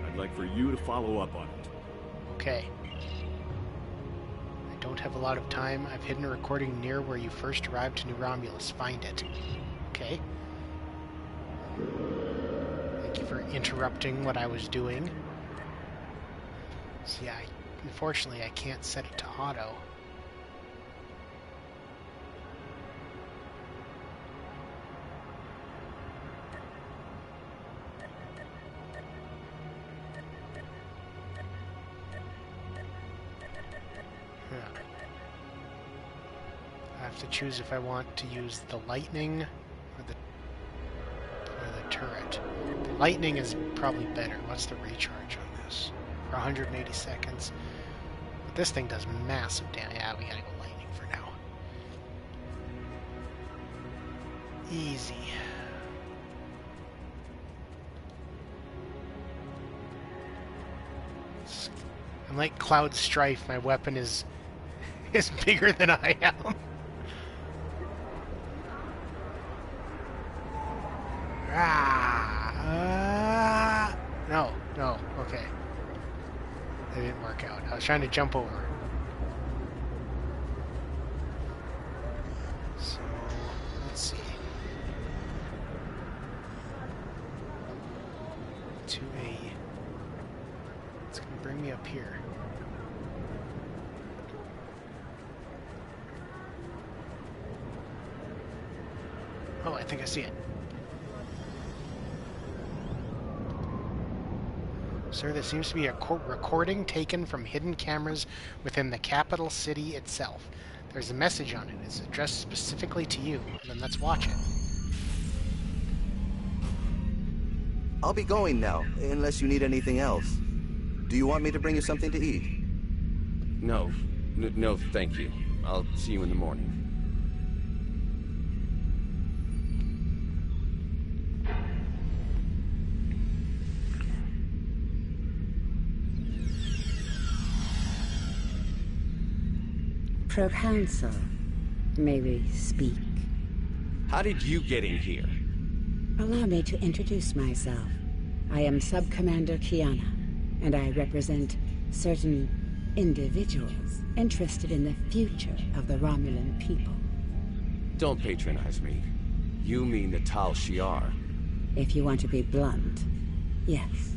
I: I'd like for you to follow up on it.
A: Okay. I don't have a lot of time. I've hidden a recording near where you first arrived to New Romulus. Find it. Okay. Thank you for interrupting what I was doing. So yeah, unfortunately I can't set it to auto. I have to choose if I want to use the lightning or the turret. The lightning is probably better. What's the recharge on this? For 180 seconds. But this thing does massive damage. Yeah, we gotta go lightning for now. Easy. I'm like Cloud Strife. My weapon is bigger than I am. No, okay. That didn't work out. I was trying to jump over. So, let's see. To a... It's going to bring me up here. Oh, I think I see it. Sir, there seems to be a recording taken from hidden cameras within the capital city itself. There's a message on it. It's addressed specifically to you. Then let's watch it.
J: I'll be going now, unless you need anything else. Do you want me to bring you something to eat?
G: No. No, thank you. I'll see you in the morning.
K: Proconsul, may we speak?
G: How did you get in here?
K: Allow me to introduce myself. I am Sub-Commander Kiana, and I represent certain individuals interested in the future of the Romulan people.
G: Don't patronize me. You mean the Tal Shiar.
K: If you want to be blunt, yes.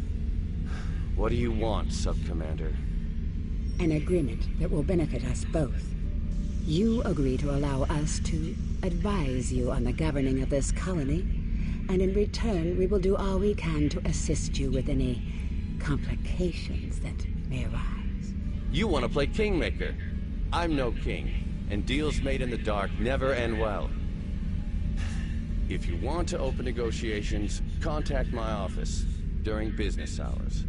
G: What do you want, Sub-Commander?
K: An agreement that will benefit us both. You agree to allow us to advise you on the governing of this colony, and in return we will do all we can to assist you with any complications that may arise.
G: You want to play Kingmaker. I'm no king, and deals made in the dark never end well. If you want to open negotiations, contact my office during business hours.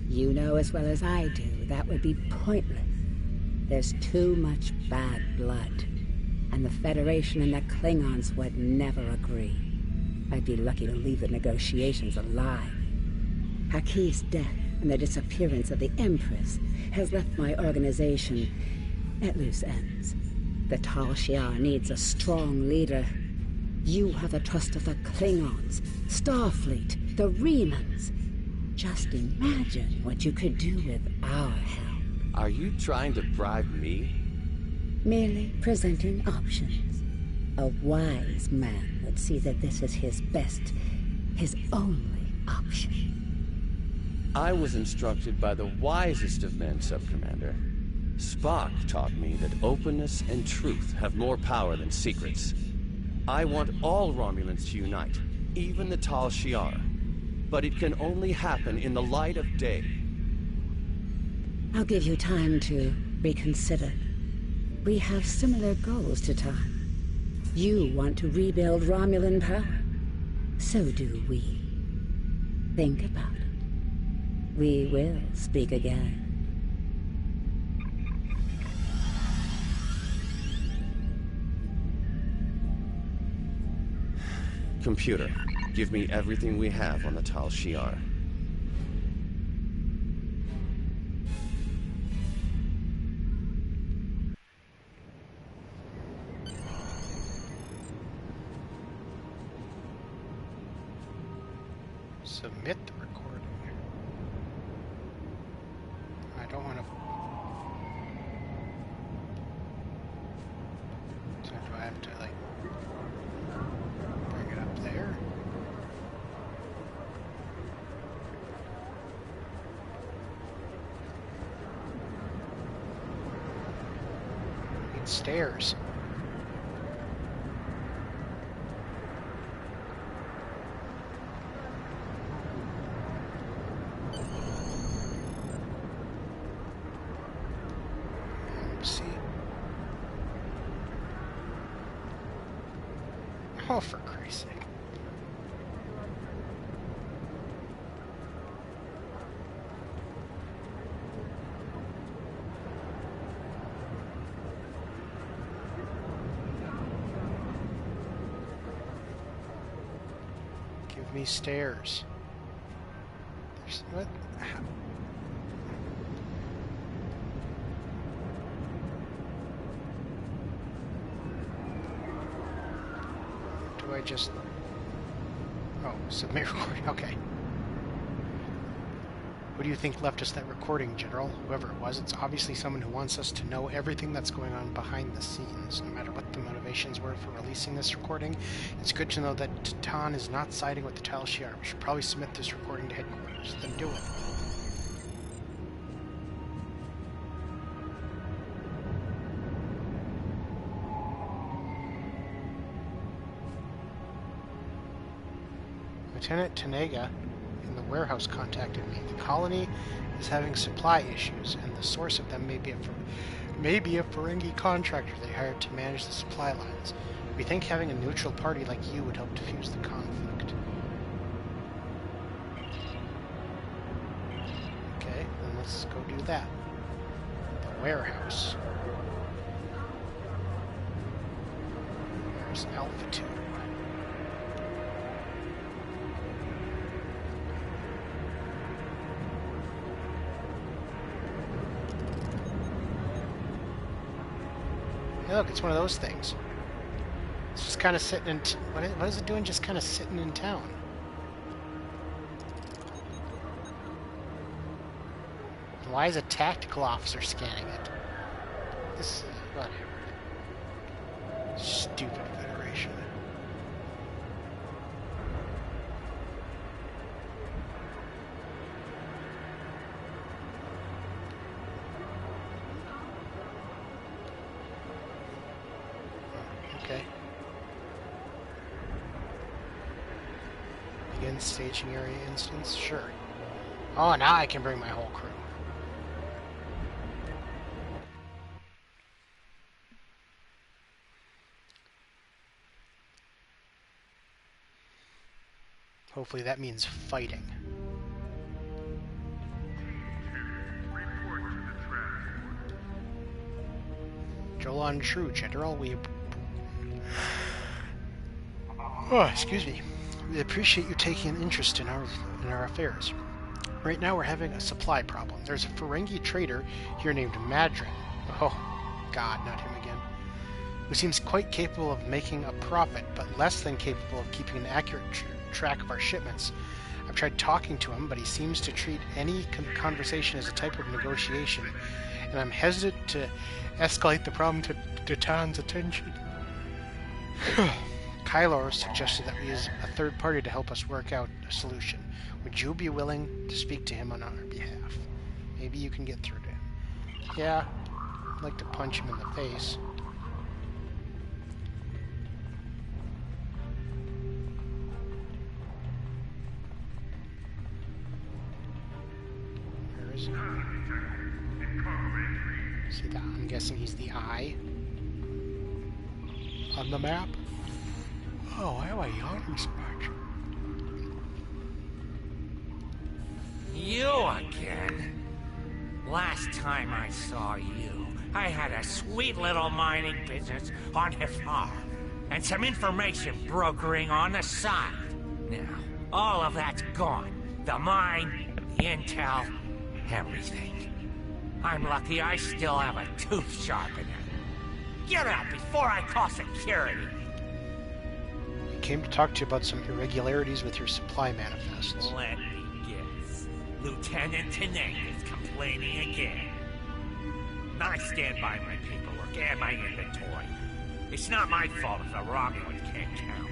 K: You know as well as I do that would be pointless. There's too much bad blood, and the Federation and the Klingons would never agree. I'd be lucky to leave the negotiations alive. Haki's death and the disappearance of the Empress has left my organization at loose ends. The Tal Shiar needs a strong leader. You have the trust of the Klingons, Starfleet, the Remans. Just imagine what you could do with our help.
G: Are you trying to bribe me?
K: Merely presenting options. A wise man would see that this is his best, his only option.
G: I was instructed by the wisest of men, Sub-Commander. Spock taught me that openness and truth have more power than secrets. I want all Romulans to unite, even the Tal Shiar. But it can only happen in the light of day.
K: I'll give you time to reconsider. We have similar goals to time. You want to rebuild Romulan power. So do we. Think about it. We will speak again.
G: Computer, give me everything we have on the Tal Shiar.
A: Submit the recording. I don't want to... So do I have to, like, bring it up there? I need stairs. Oh, for Christ's sake. Give me stairs. There's what? How? I just... Oh, submit recording, okay. What do you think left us that recording, General? Whoever it was, it's obviously someone who wants us to know everything that's going on behind the scenes, no matter what the motivations were for releasing this recording. It's good to know that Tatan is not siding with the Tal Shiar. We should probably submit this recording to headquarters. Then do it. Lieutenant Tanega in the warehouse contacted me. The colony is having supply issues, and the source of them may be a Ferengi contractor they hired to manage the supply lines. We think having a neutral party like you would help defuse the conflict. Okay, then let's go do that. The warehouse. There's Alpha 2. Hey, look, it's one of those things. It's just kind of sitting in... What is it doing just kind of sitting in town? Why is a tactical officer scanning it? This is... whatever. Stupid Federation. Okay. Begin staging area instance? Sure. Oh, now I can bring my whole crew. Hopefully that means fighting. Jolan True, General, we... Oh, excuse me. We appreciate you taking an interest in our affairs. Right now we're having a supply problem. There's a Ferengi trader here named Madrin. Oh, God, not him again. Who seems quite capable of making a profit, but less than capable of keeping an accurate track of our shipments. I've tried talking to him, but he seems to treat any conversation as a type of negotiation, and I'm hesitant to escalate the problem to Tan's attention. Kylor suggested that we use a third party to help us work out a solution. Would you be willing to speak to him on our behalf? Maybe you can get through to him. Yeah, I'd like to punch him in the face. Where is he? See that? I'm guessing he's the eye on the map. Oh, why am I yawning so much?
L: You again? Last time I saw you, I had a sweet little mining business on Hifar, and some information brokering on the side. Now, all of that's gone. The mine, the intel, everything. I'm lucky I still have a tooth sharpener. Get out before I call security.
A: came to talk to you about some irregularities with your supply manifests.
L: Let me guess. Lieutenant Tenang is complaining again. I stand by my paperwork and my inventory. It's not my fault if the Romulans can't count.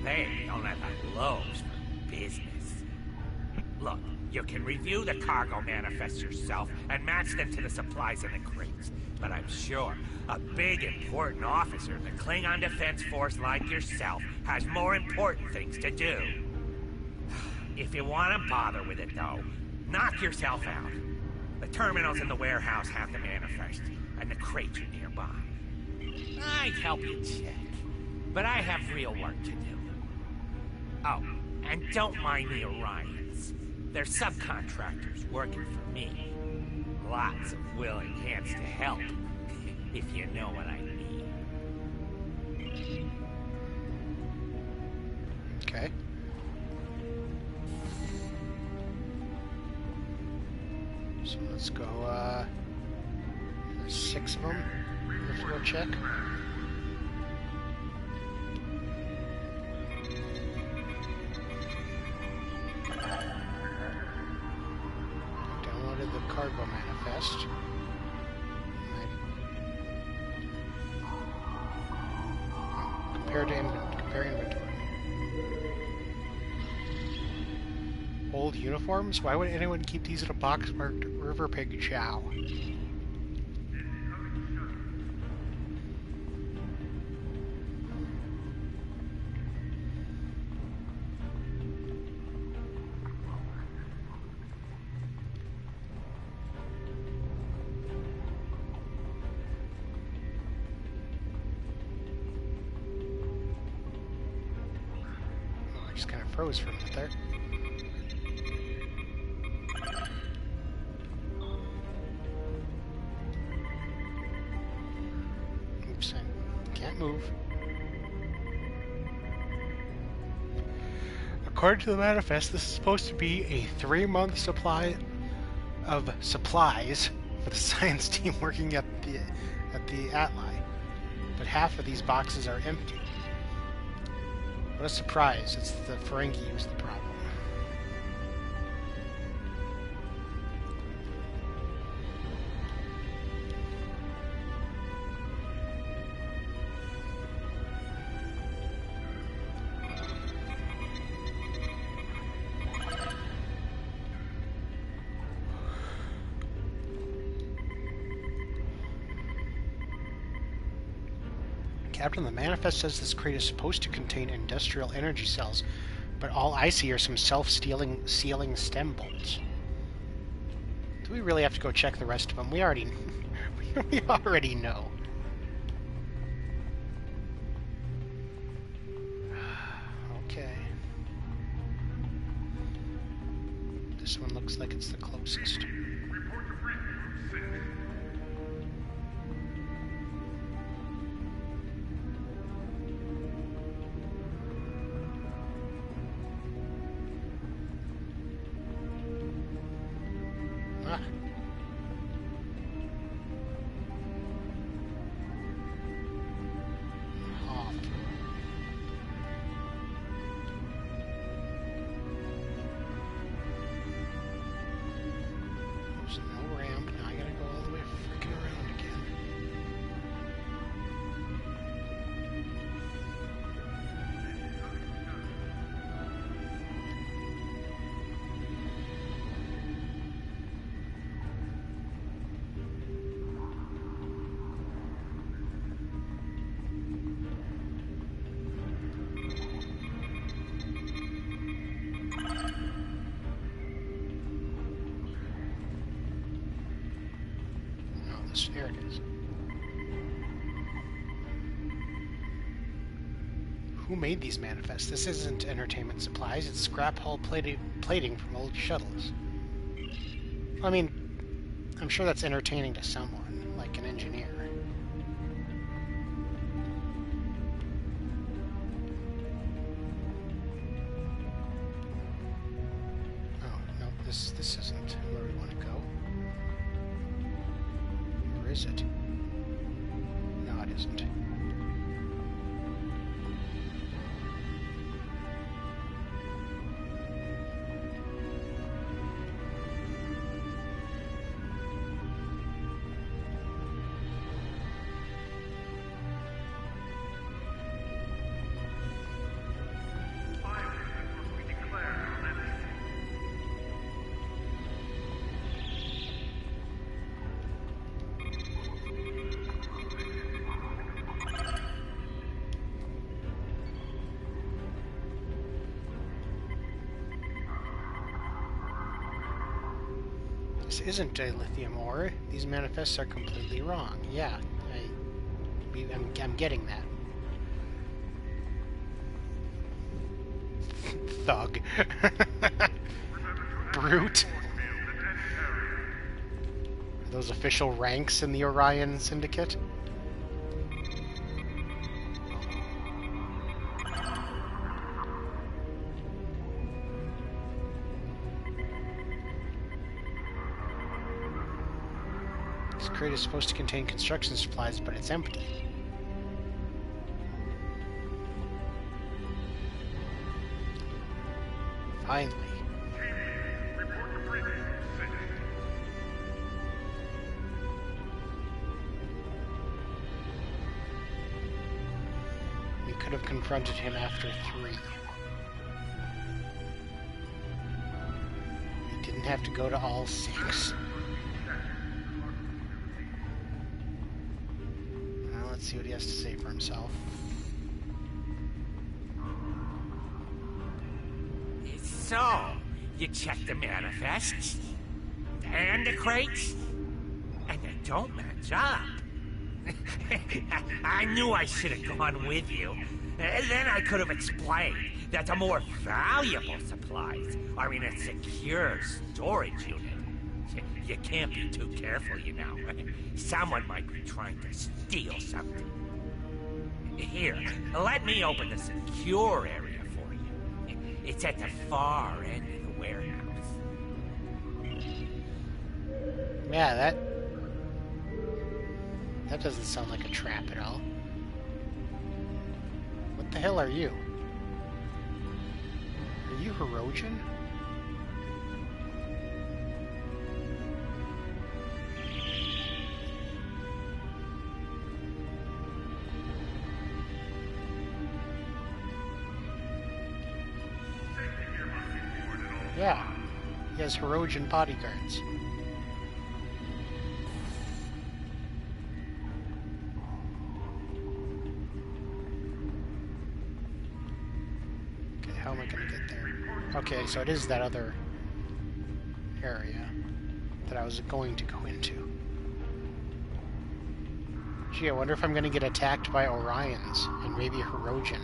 L: They don't have the loaves for business. Look, you can review the cargo manifests yourself and match them to the supplies in the crates. But I'm sure a big, important officer in the Klingon Defense Force like yourself has more important things to do. If you want to bother with it, though, knock yourself out. The terminals in the warehouse have the manifest, and the crates are nearby. I'd help you check, but I have real work to do. Oh, and don't mind the Orions. They're subcontractors working for me. Lots of willing hands to help, if you know what I mean.
A: Okay. So let's go, there's 6 of them. Let's go check. Downloaded the cargo manifest. Compare inventory. Old uniforms? Why would anyone keep these in a box marked River Pig Chow? Oh, I just kind of froze for a minute there. Move. According to the manifest, this is supposed to be a 3-month supply of supplies for the science team working at the Atli, but half of these boxes are empty. What a surprise! It's the Ferengi who's the problem. Captain, the manifest says this crate is supposed to contain industrial energy cells, but all I see are some self-sealing stem bolts. Do we really have to go check the rest of them? We already know. Okay. This one looks like it's the closest. Here it is. Who made these manifests? This isn't entertainment supplies, it's scrap hull plating from old shuttles. I mean, I'm sure that's entertaining to someone, like an engineer. Oh, no, this isn't where we want to go. Or is it? No, it isn't. This isn't a lithium ore. These manifests are completely wrong. Yeah, I'm getting that. Thug. Brute. Are those official ranks in the Orion Syndicate? This crate is supposed to contain construction supplies, but it's empty. Finally. We could have confronted him after 3. We didn't have to go to all 6. Now let's see what he has to say for himself.
L: So, you check the manifests, and the crates, and they don't match up. I knew I should have gone with you. Then I could have explained that the more valuable supplies are in a secure storage unit. You can't be too careful, you know. Someone might be trying to steal something. Here, let me open the secure area. It's at the far end of the warehouse.
A: Yeah, that doesn't sound like a trap at all. What the hell are you? Are you Hirogen? Yeah, he has Hirogen bodyguards. Okay, how am I gonna get there? Okay, so it is that other area that I was going to go into. Gee, I wonder if I'm gonna get attacked by Orions and maybe Hirogen.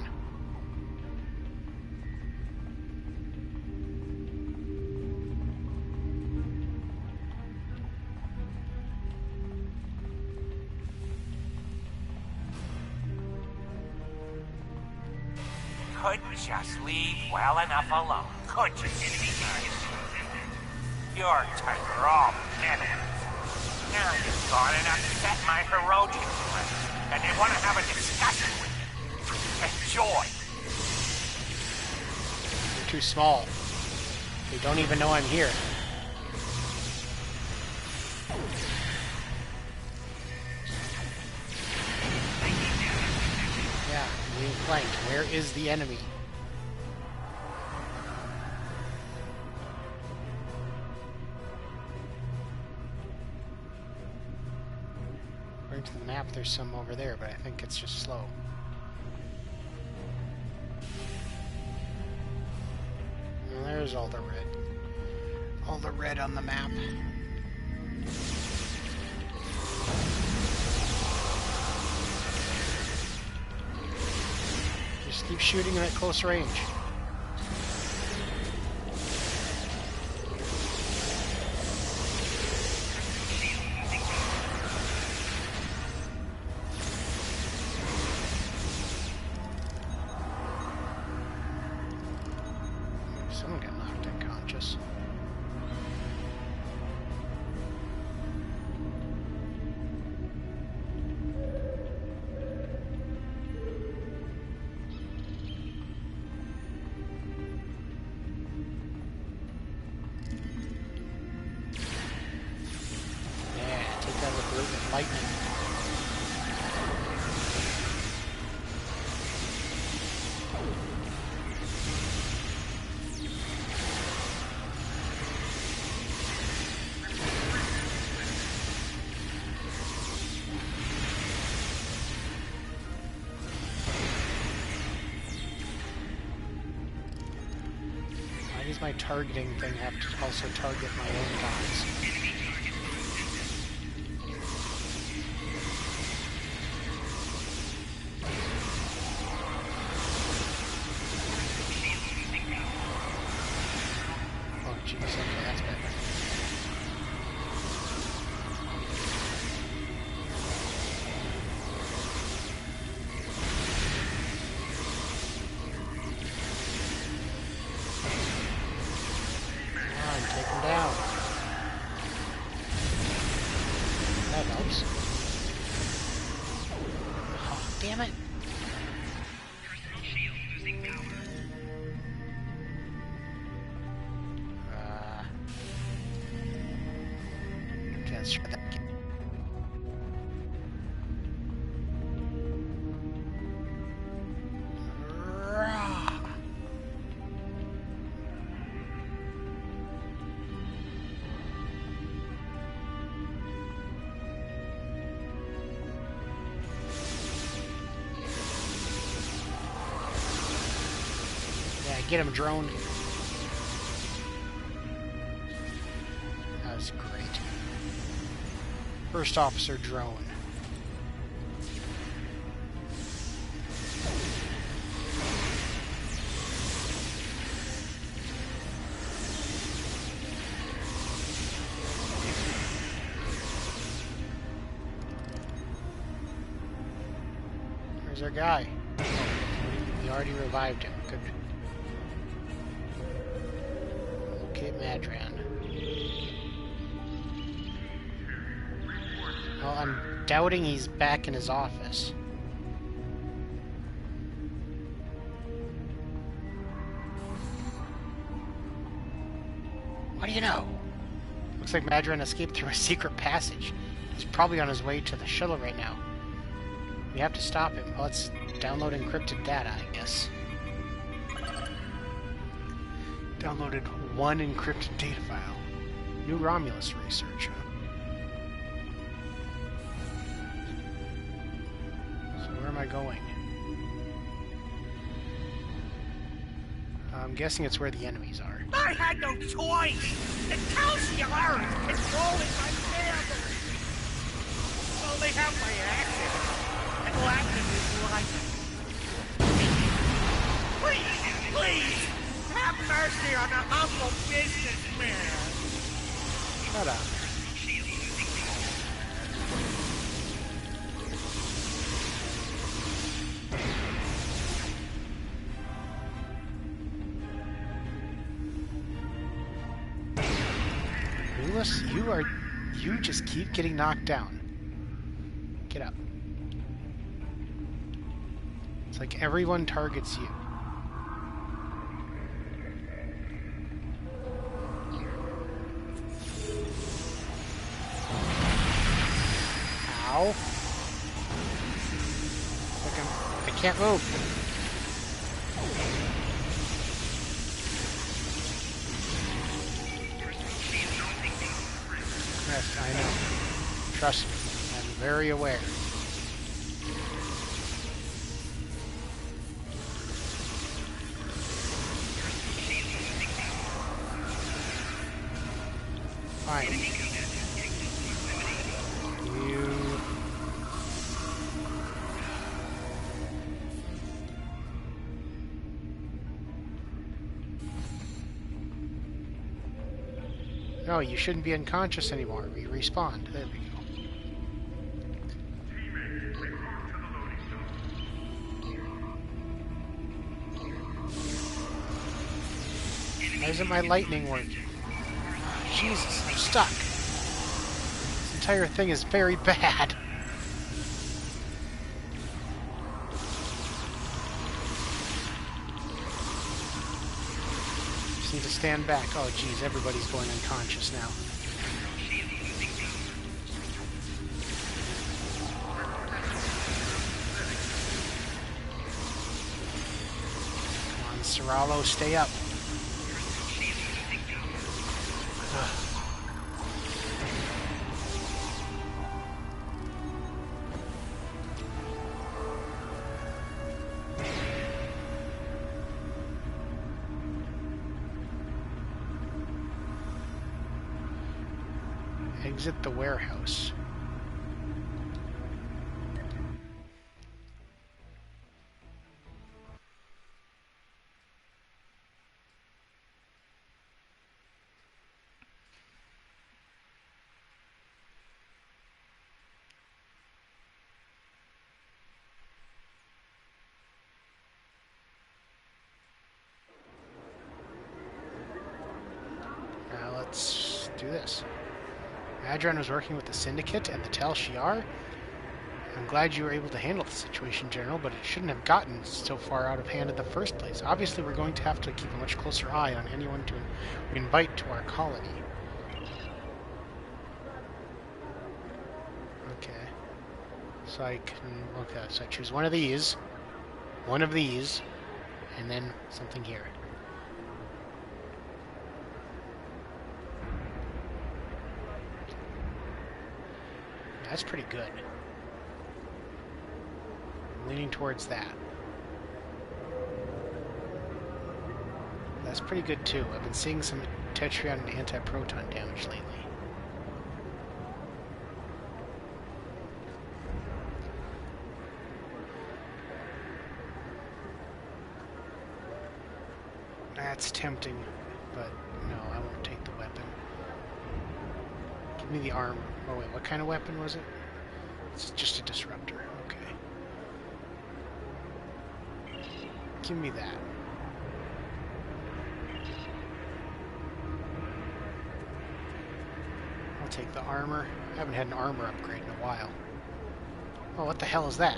L: Couldn't just leave well enough alone, could you, enemy guys? Your type are all meddlers. Now you've gone and upset my Hirogen friend, and they want to have a discussion with you. Enjoy.
A: You're too small. They don't even know I'm here. Yeah, being flanked. Where is the enemy? According to the map, there's some over there, but I think it's just slow. And there's all the red. All the red on the map. Just keep shooting them at close range. Someone got knocked unconscious. Lightning. Why does my targeting thing have to also target my own guys? themselves. Oh, damn it. Let's try that again. Get him, drone. That was great. First officer drone. Where's our guy? Oh, we already revived him. Good. Madran. Well, I'm doubting he's back in his office. What do you know? Looks like Madran escaped through a secret passage. He's probably on his way to the shuttle right now. We have to stop him. Well, let's download encrypted data, I guess. Downloaded one encrypted data file. New Romulus research. So where am I going? I'm guessing it's where the enemies are.
L: I had no choice! The Calciar is controlling my family! Well, they have my ashes, and Latin is life. Please, please! Have mercy on a humble businessman!
A: Shut up. You just keep getting knocked down. Get up. It's like everyone targets you. Ow. I can't move. Yes, I know. Trust me, I'm very aware. Fine. No, you shouldn't be unconscious anymore. We respawned. There we go. Why isn't my lightning working? Jesus, I'm stuck. This entire thing is very bad. Just need to stand back. Oh, geez, everybody's going unconscious now. Come on, Serralo, stay up. Exit the warehouse. Now let's do this. Adran was working with the Syndicate and the Tal Shiar. I'm glad you were able to handle the situation, General, but it shouldn't have gotten so far out of hand in the first place. Obviously, we're going to have to keep a much closer eye on anyone we invite to our colony. Okay. So I can... Okay, so I choose one of these, and then something here. That's pretty good. I'm leaning towards that. That's pretty good too. I've been seeing some Tetrion and anti-proton damage lately. That's tempting, but no, I won't take the weapon. Give me the arm. Oh wait, what kind of weapon was it? It's just a disruptor. Okay. Give me that. I'll take the armor. I haven't had an armor upgrade in a while. Oh, what the hell is that?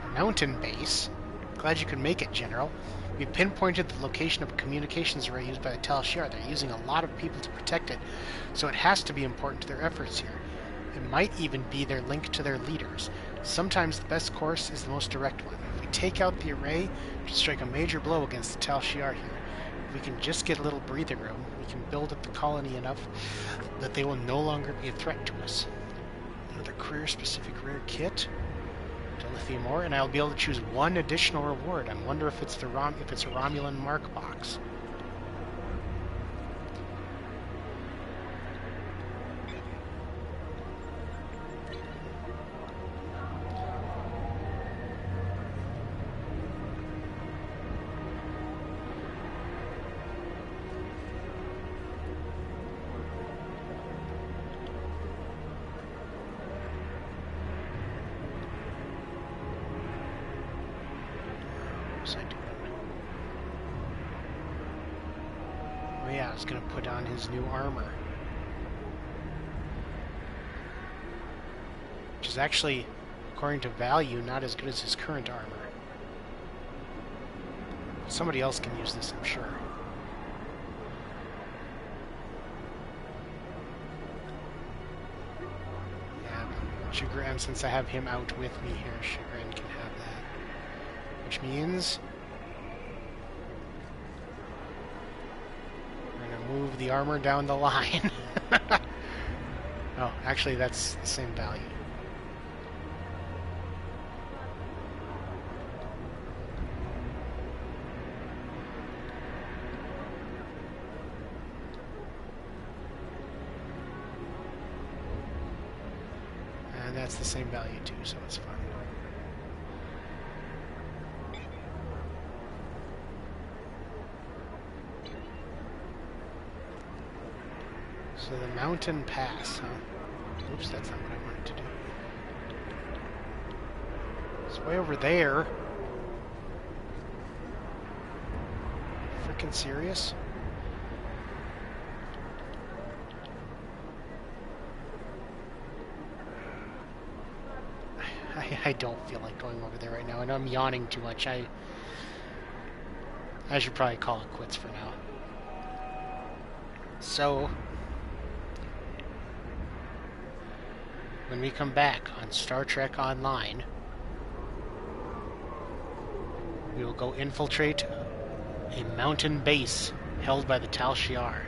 A: A mountain base? Glad you could make it, General. We pinpointed the location of a communications array used by the Tal Shiar. They're using a lot of people to protect it, so it has to be important to their efforts here. It might even be their link to their leaders. Sometimes the best course is the most direct one. If we take out the array, we can strike a major blow against the Tal Shiar here. If we can just get a little breathing room, we can build up the colony enough that they will no longer be a threat to us. Another career-specific rare kit. Lithium ore, and I'll be able to choose one additional reward. I wonder if it's a Romulan mark box. Oh yeah, I was going to put on his new armor. Which is actually, according to value, not as good as his current armor. Somebody else can use this, I'm sure. Yeah, Chagrin, since I have him out with me here, Chagrin can have that. Which means we're going to move the armor down the line. Oh, actually that's the same value. And that's the same value too, so it's fine. So the mountain pass, huh? Oops, that's not what I wanted to do. It's way over there. Freaking serious? I don't feel like going over there right now. I know I'm yawning too much. I should probably call it quits for now. So when we come back on Star Trek Online, we will go infiltrate a mountain base held by the Tal Shiar.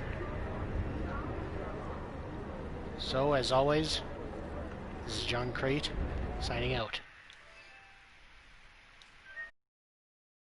A: So, as always, this is John Crate, signing out.